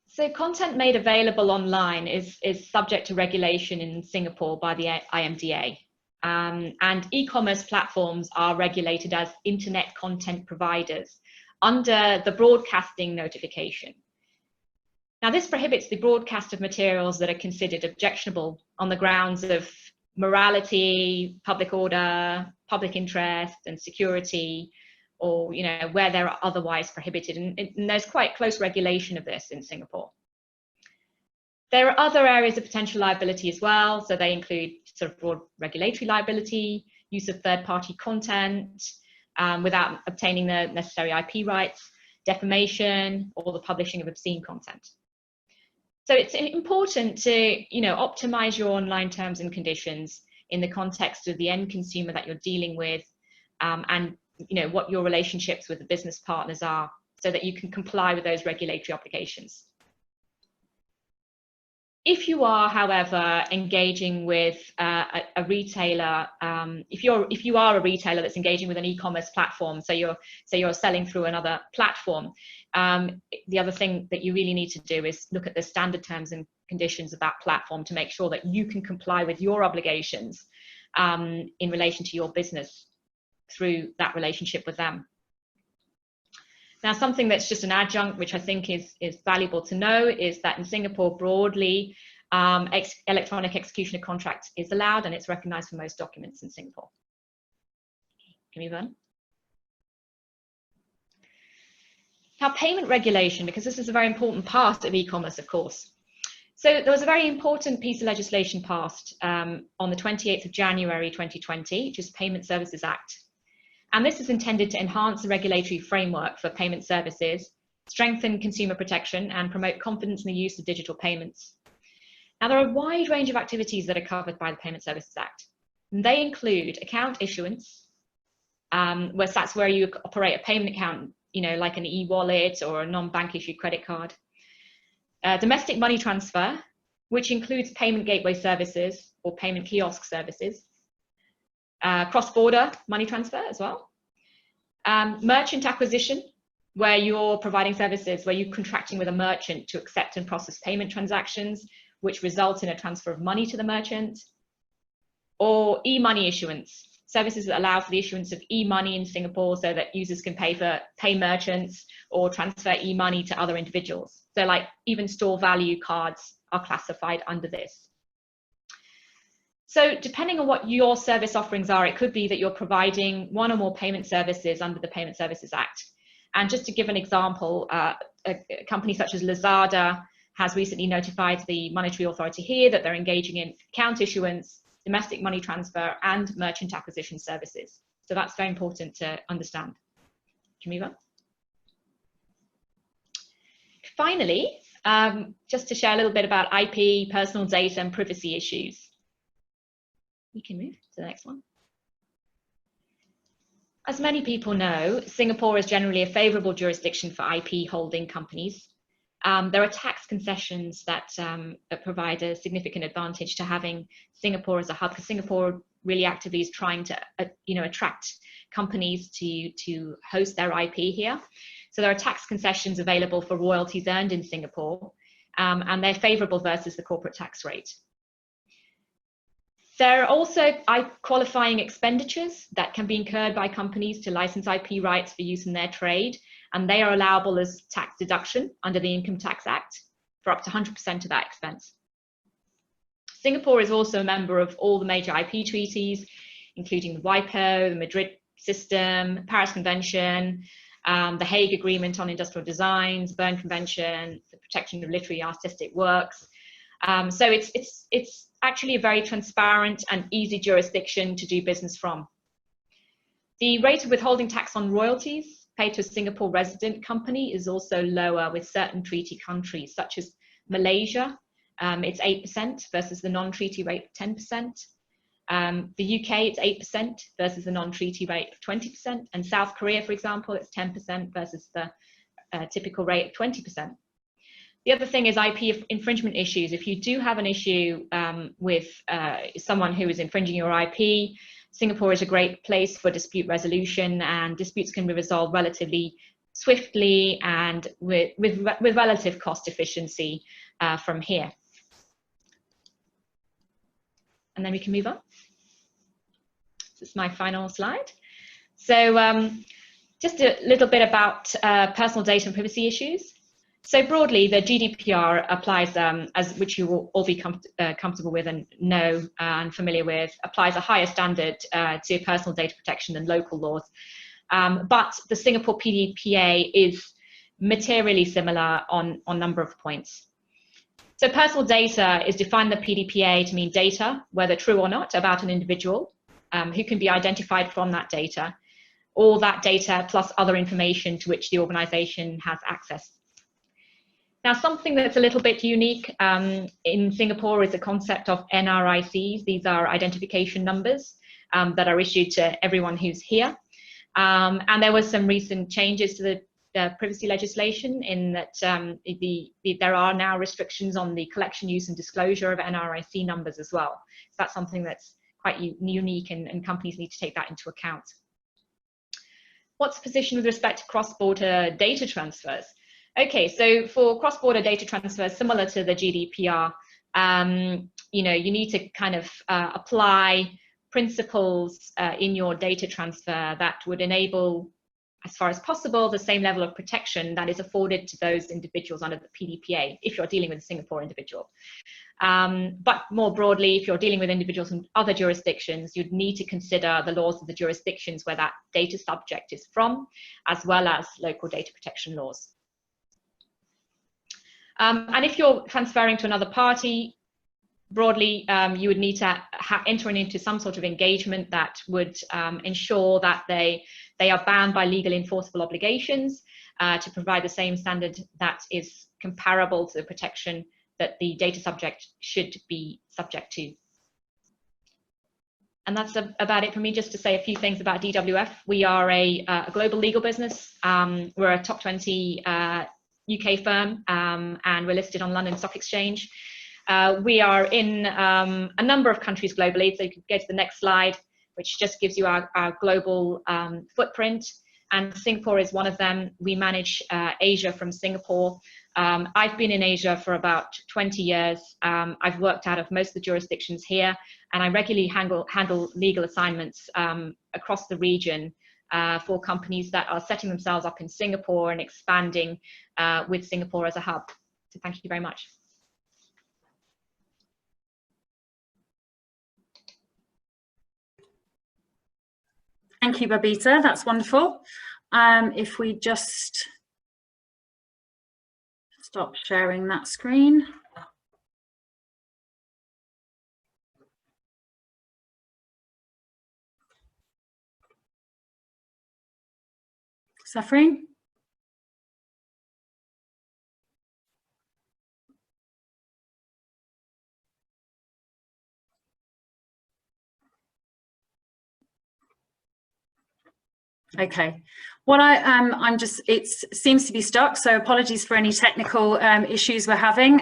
So content made available online is subject to regulation in Singapore by the IMDA. And e-commerce platforms are regulated as internet content providers under the broadcasting notification. Now, this prohibits the broadcast of materials that are considered objectionable on the grounds of morality, public order, public interest, and security, or where they're otherwise prohibited. And there's quite close regulation of this in Singapore. There are other areas of potential liability as well. So they include sort of broad regulatory liability, use of third-party content without obtaining the necessary IP rights, defamation, or the publishing of obscene content. So it's important to, optimize your online terms and conditions in the context of the end consumer that you're dealing with, and what your relationships with the business partners are, so that you can comply with those regulatory obligations. If you are, however, engaging with a retailer, if you are a retailer that's engaging with an e-commerce platform, so you're selling through another platform, the other thing that you really need to do is look at the standard terms and conditions of that platform to make sure that you can comply with your obligations in relation to your business through that relationship with them. Now, something that's just an adjunct, which I think is valuable to know, is that in Singapore, broadly, electronic execution of contracts is allowed, and it's recognized for most documents in Singapore. Can we move on? Now, payment regulation, because this is a very important part of e-commerce, of course. So there was a very important piece of legislation passed on the 28th of January 2020, which is Payment Services Act. And this is intended to enhance the regulatory framework for payment services, strengthen consumer protection, and promote confidence in the use of digital payments. Now, there are a wide range of activities that are covered by the Payment Services Act. And they include account issuance, where that's where you operate a payment account, like an e-wallet or a non-bank issued credit card. Domestic money transfer, which includes payment gateway services or payment kiosk services. Cross-border money transfer as well. Merchant acquisition, where you're providing services, where you're contracting with a merchant to accept and process payment transactions, which result in a transfer of money to the merchant. Or e-money issuance, services that allow for the issuance of e-money in Singapore so that users can pay merchants or transfer e-money to other individuals. So like even store value cards are classified under this. So depending on what your service offerings are, it could be that you're providing one or more payment services under the Payment Services Act. And just to give an example, a company such as Lazada has recently notified the monetary authority here that they're engaging in account issuance, domestic money transfer, and merchant acquisition services. So that's very important to understand. Can we move on? Finally, just to share a little bit about IP, personal data, and privacy issues. We can move to the next one. As many people know, Singapore is generally a favourable jurisdiction for IP holding companies. There are tax concessions that provide a significant advantage to having Singapore as a hub, because Singapore really actively is trying to attract companies to host their IP here. So there are tax concessions available for royalties earned in Singapore, and they're favourable versus the corporate tax rate. There are also qualifying expenditures that can be incurred by companies to license IP rights for use in their trade, and they are allowable as tax deduction under the Income Tax Act for up to 100% of that expense. Singapore is also a member of all the major IP treaties, including the WIPO, the Madrid System, Paris Convention, the Hague Agreement on Industrial Designs, Berne Convention, the protection of literary and artistic works. So it's actually a very transparent and easy jurisdiction to do business from. The rate of withholding tax on royalties paid to a Singapore resident company is also lower with certain treaty countries, such as Malaysia. It's 8% versus the non-treaty rate of 10%. The UK, it's 8% versus the non-treaty rate of 20%. And South Korea, for example, it's 10% versus the typical rate of 20%. The other thing is IP infringement issues. If you do have an issue with someone who is infringing your IP, Singapore is a great place for dispute resolution, and disputes can be resolved relatively swiftly and with relative cost efficiency from here. And then we can move on. This is my final slide. So just a little bit about personal data and privacy issues. So broadly, the GDPR applies, which you will all be comfortable with and know and familiar with, applies a higher standard to personal data protection than local laws. But the Singapore PDPA is materially similar on a number of points. So personal data is defined in the PDPA to mean data, whether true or not, about an individual who can be identified from that data, or that data plus other information to which the organisation has access. Now, something that's a little bit unique in Singapore is the concept of NRICs. These are identification numbers that are issued to everyone who's here. And there were some recent changes to the privacy legislation in that there are now restrictions on the collection, use and disclosure of NRIC numbers as well. So that's something that's quite unique, and companies need to take that into account. What's the position with respect to cross-border data transfers? Okay, so for cross-border data transfers, similar to the GDPR, you need to kind of apply principles in your data transfer that would enable, as far as possible, the same level of protection that is afforded to those individuals under the PDPA, if you're dealing with a Singapore individual. But more broadly, if you're dealing with individuals from other jurisdictions, you'd need to consider the laws of the jurisdictions where that data subject is from, as well as local data protection laws. And if you're transferring to another party, broadly, you would need to enter into some sort of engagement that would ensure that they are bound by legal enforceable obligations to provide the same standard that is comparable to the protection that the data subject should be subject to. And that's about it for me. Just to say a few things about DWF. We are a global legal business. We're a top 20 UK firm, and we're listed on London Stock Exchange. We are in a number of countries globally. So you can go to the next slide, which just gives you our global footprint. And Singapore is one of them. We manage Asia from Singapore. I've been in Asia for about 20 years. I've worked out of most of the jurisdictions here, and I regularly handle legal assignments across the region for companies that are setting themselves up in Singapore and expanding with Singapore as a hub. So thank you very much. Thank you, Babita. That's wonderful. If we just stop sharing that screen. Safreen? Okay, what it seems to be stuck, so apologies for any technical issues we're having,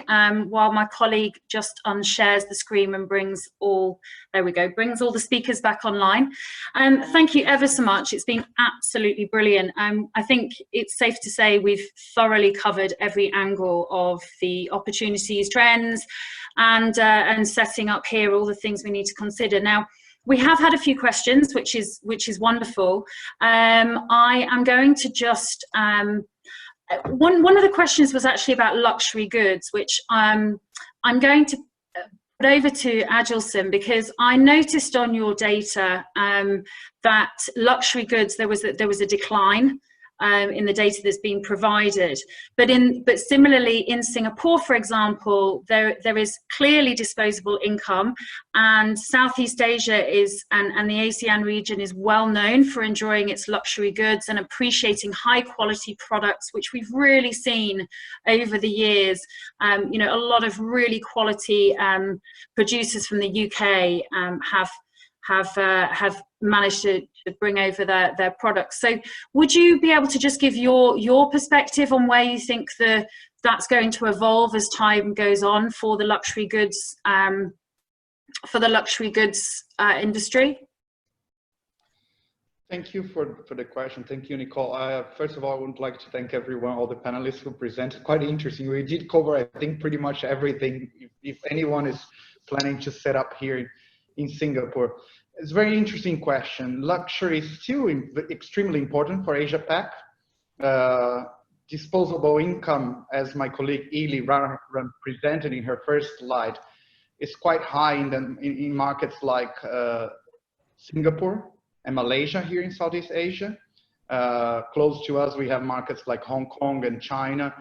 while my colleague just unshares the screen and brings all the speakers back online. Thank you ever so much. It's been absolutely brilliant. I think it's safe to say we've thoroughly covered every angle of the opportunities, trends, and setting up here all the things we need to consider. Now, we have had a few questions, which is wonderful. I am going to just, one of the questions was actually about luxury goods, which I'm going to put over to Adilson, because I noticed on your data that luxury goods, there was a decline in the data that's been provided, but similarly in Singapore, for example, there is clearly disposable income, and Southeast Asia and the ASEAN region is well known for enjoying its luxury goods and appreciating high quality products, which we've really seen over the years. You know, a lot of really quality producers from the UK have managed to bring over their products. So would you be able to just give your perspective on where you think that's going to evolve as time goes on for the luxury goods industry? Thank you for the question. Thank you, Nicole. First of all, I would like to thank everyone, all the panelists who presented. Quite interesting. We did cover, I think, pretty much everything. If anyone is planning to set up here in Singapore. It's a very interesting question. Luxury is still extremely important for Asia Pac. Disposable income, as my colleague Ili presented in her first slide, is quite high in markets like Singapore and Malaysia here in Southeast Asia. Close to us, we have markets like Hong Kong and China.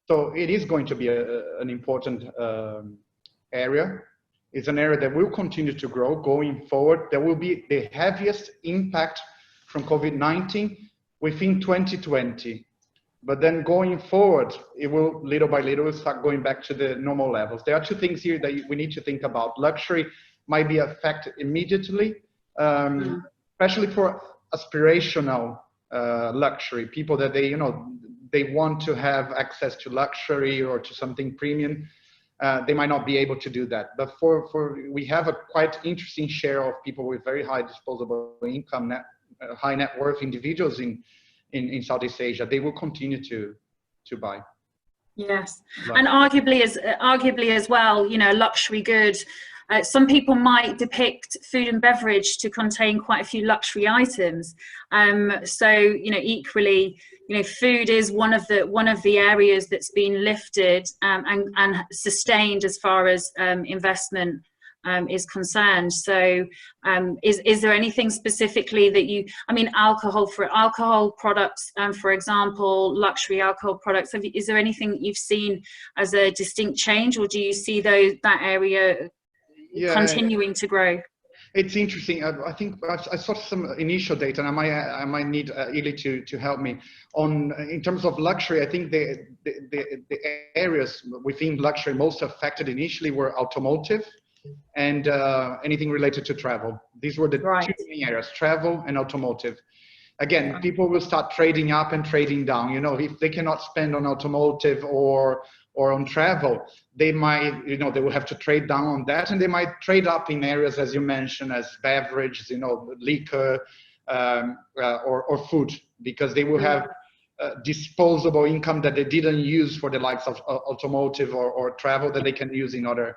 So it is going to be an important area. It's an area that will continue to grow going forward. There will be the heaviest impact from COVID-19 within 2020. But then going forward, it will little by little start going back to the normal levels. There are two things here that we need to think about. Luxury might be affected immediately, especially for aspirational luxury, people that they want to have access to luxury or to something premium. They might not be able to do that. But we have a quite interesting share of people with very high disposable income, high net worth individuals in Southeast Asia. They will continue to buy. Yes, and arguably as well, you know, luxury good. Some people might depict food and beverage to contain quite a few luxury items. So, you know, equally, you know, food is one of the areas that's been lifted and sustained as far as investment is concerned. So, is there anything specifically that alcohol products, for example, luxury alcohol products? Is there anything that you've seen as a distinct change, or do you see that area continuing to grow? It's interesting. I think I saw some initial data, and I might need Ili to help me on in terms of luxury. I think the areas within luxury most affected initially were automotive and anything related to travel. These were the two main areas: travel and automotive. Again, people will start trading up and trading down. You know, if they cannot spend on automotive or on travel, they might, you know, they will have to trade down on that, and they might trade up in areas, as you mentioned, as beverage, you know, liquor, or food, because they will have disposable income that they didn't use for the likes of automotive or travel that they can use in other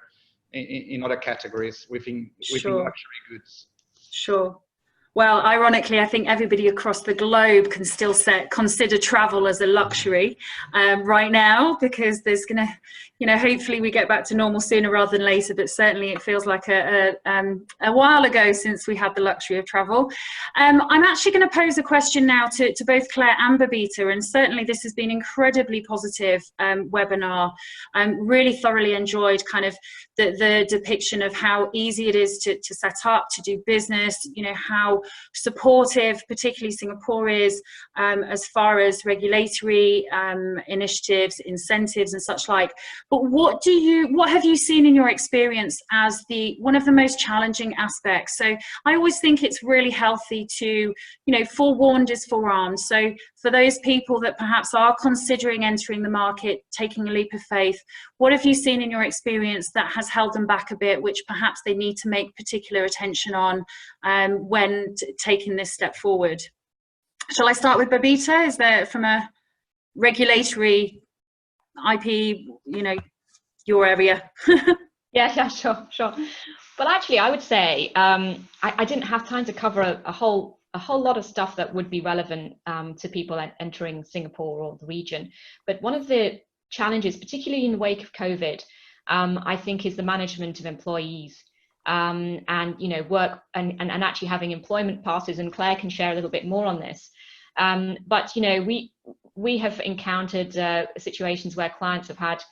categories within luxury goods. Sure. Well, ironically, I think everybody across the globe can still consider travel as a luxury right now, because there's going to, you know, hopefully we get back to normal sooner rather than later, but certainly it feels like a while ago since we had the luxury of travel. I'm actually going to pose a question now to both Claire and Babita, and certainly this has been incredibly positive webinar. Really thoroughly enjoyed kind of the depiction of how easy it is to set up, to do business, you know, how supportive particularly Singapore is as far as regulatory initiatives, incentives and such like. But what have you seen in your experience as one of the most challenging aspects? So I always think it's really healthy to, you know, forewarned is forearmed. So for those people that perhaps are considering entering the market, taking a leap of faith, what have you seen in your experience that has held them back a bit, which perhaps they need to make particular attention on when taking this step forward? Shall I start with Babita? Is there, from a regulatory IP, you know, your area? Yeah, sure. Well, actually, I would say I didn't have time to cover a whole lot of stuff that would be relevant to people entering Singapore or the region. But one of the challenges, particularly in the wake of COVID, I think, is the management of employees. And, you know, work and actually having employment passes, and Claire can share a little bit more on this. But, you know, we have encountered situations where clients have had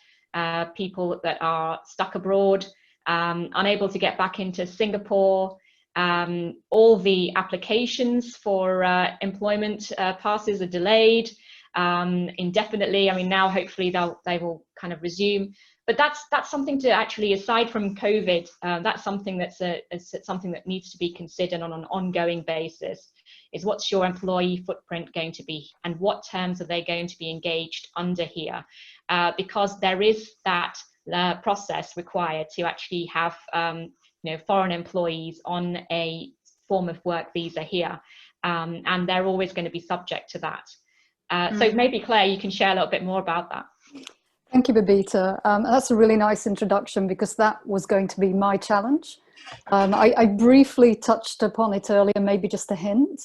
people that are stuck abroad, unable to get back into Singapore. All the applications for employment passes are delayed indefinitely. I mean, now hopefully they will kind of resume. But that's something to actually, aside from COVID, that's something that's something that needs to be considered on an ongoing basis. Is what's your employee footprint going to be, and what terms are they going to be engaged under here? Because there is that process required to actually have you know, foreign employees on a form of work visa here, and they're always going to be subject to that. So maybe Claire, you can share a little bit more about that. Thank you, Babita. That's a really nice introduction, because that was going to be my challenge. I briefly touched upon it earlier, maybe just a hint.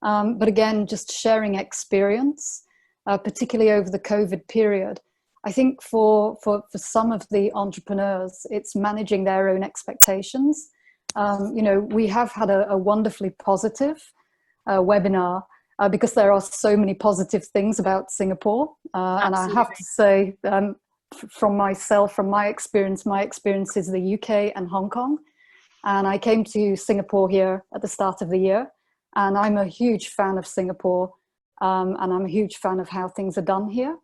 But again, just sharing experience, particularly over the COVID period. I think for some of the entrepreneurs, it's managing their own expectations. You know, we have had a wonderfully positive webinar, because there are so many positive things about Singapore. And I have to say, from myself, from my experience is the UK and Hong Kong. And I came to Singapore here at the start of the year. And I'm a huge fan of Singapore. And I'm a huge fan of how things are done here.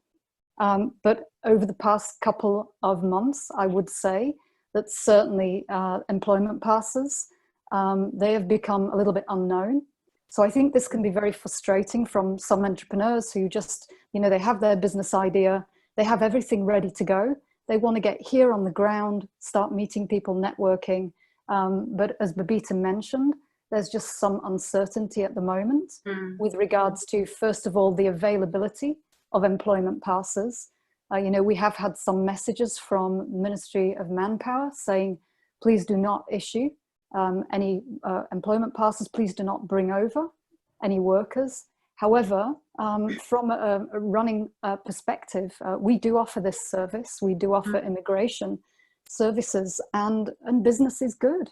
But over the past couple of months, I would say that certainly employment passes, they have become a little bit unknown. So I think this can be very frustrating from some entrepreneurs who just, you know, they have their business idea, they have everything ready to go. They want to get here on the ground, start meeting people, networking. But as Babita mentioned, there's just some uncertainty at the moment with regards to, first of all, the availability of employment passes. You know, we have had some messages from Ministry of Manpower saying, please do not issue any employment passes, please do not bring over any workers. However, from a running perspective, we do offer this service. We do offer immigration services, and business is good.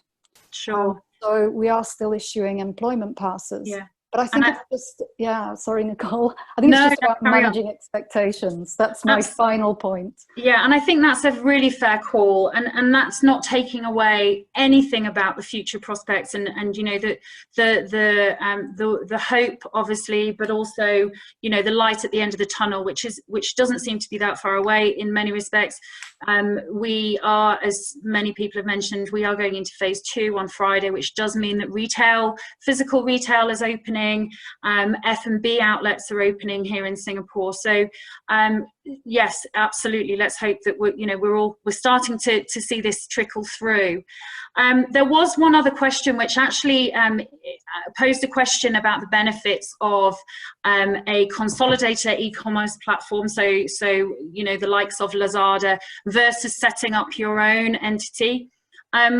Sure. So we are still issuing employment passes. Yeah. But I think it's just, yeah, sorry, Nicole. I think it's just about managing expectations. That's my final point. Yeah, and I think that's a really fair call, and that's not taking away anything about the future prospects and you know the hope, obviously, but also, you know, the light at the end of the tunnel, which doesn't seem to be that far away in many respects. We are, as many people have mentioned, we are going into phase 2 on Friday, which does mean that physical retail is opening, F&B outlets are opening here in Singapore. So yes, absolutely. Let's hope that we're starting to see this trickle through. There was one other question which actually posed a question about the benefits of a consolidator e-commerce platform. So you know, the likes of Lazada versus setting up your own entity. I'm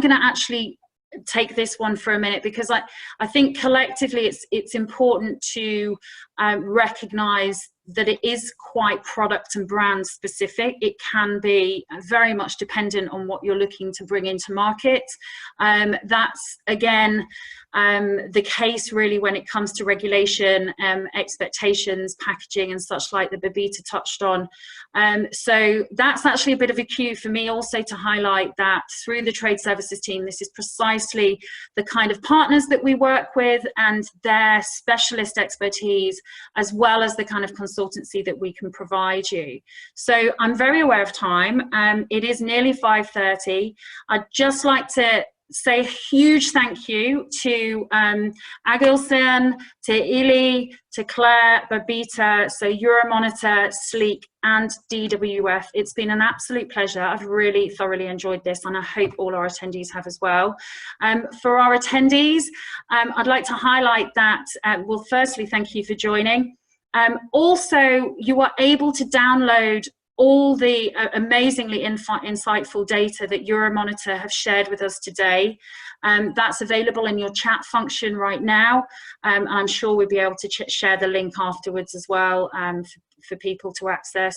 going to actually take this one for a minute, because I think collectively it's important to recognize that it is quite product and brand specific. It can be very much dependent on what you're looking to bring into market. That's again the case really when it comes to regulation, expectations, packaging and such like that Babita touched on. So that's actually a bit of a cue for me also to highlight that through the trade services team, this is precisely the kind of partners that we work with and their specialist expertise, as well as the kind of consultancy that we can provide you. So I'm very aware of time. It is nearly 5:30. I'd just like to say a huge thank you to Agilson, to Ili, to Claire, Babita, so Euromonitor, Sleek and DWF. It's been an absolute pleasure. I've really thoroughly enjoyed this, and I hope all our attendees have as well. For our attendees, I'd like to highlight that, well, firstly, thank you for joining. Also, you are able to download all the amazingly insightful data that Euromonitor have shared with us today. That's available in your chat function right now. I'm sure we'll be able to share the link afterwards as well for people to access.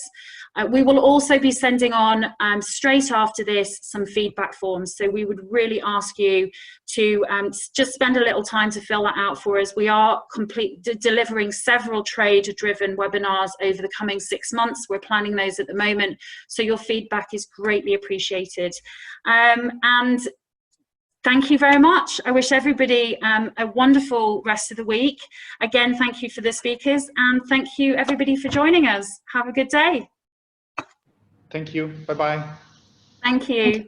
We will also be sending on, straight after this, some feedback forms. So we would really ask you to just spend a little time to fill that out for us. We are delivering several trade-driven webinars over the coming 6 months. We're planning those at the moment. So your feedback is greatly appreciated. And thank you very much. I wish everybody a wonderful rest of the week. Again, thank you for the speakers, and thank you everybody for joining us. Have a good day. Thank you. Bye-bye. Thank you.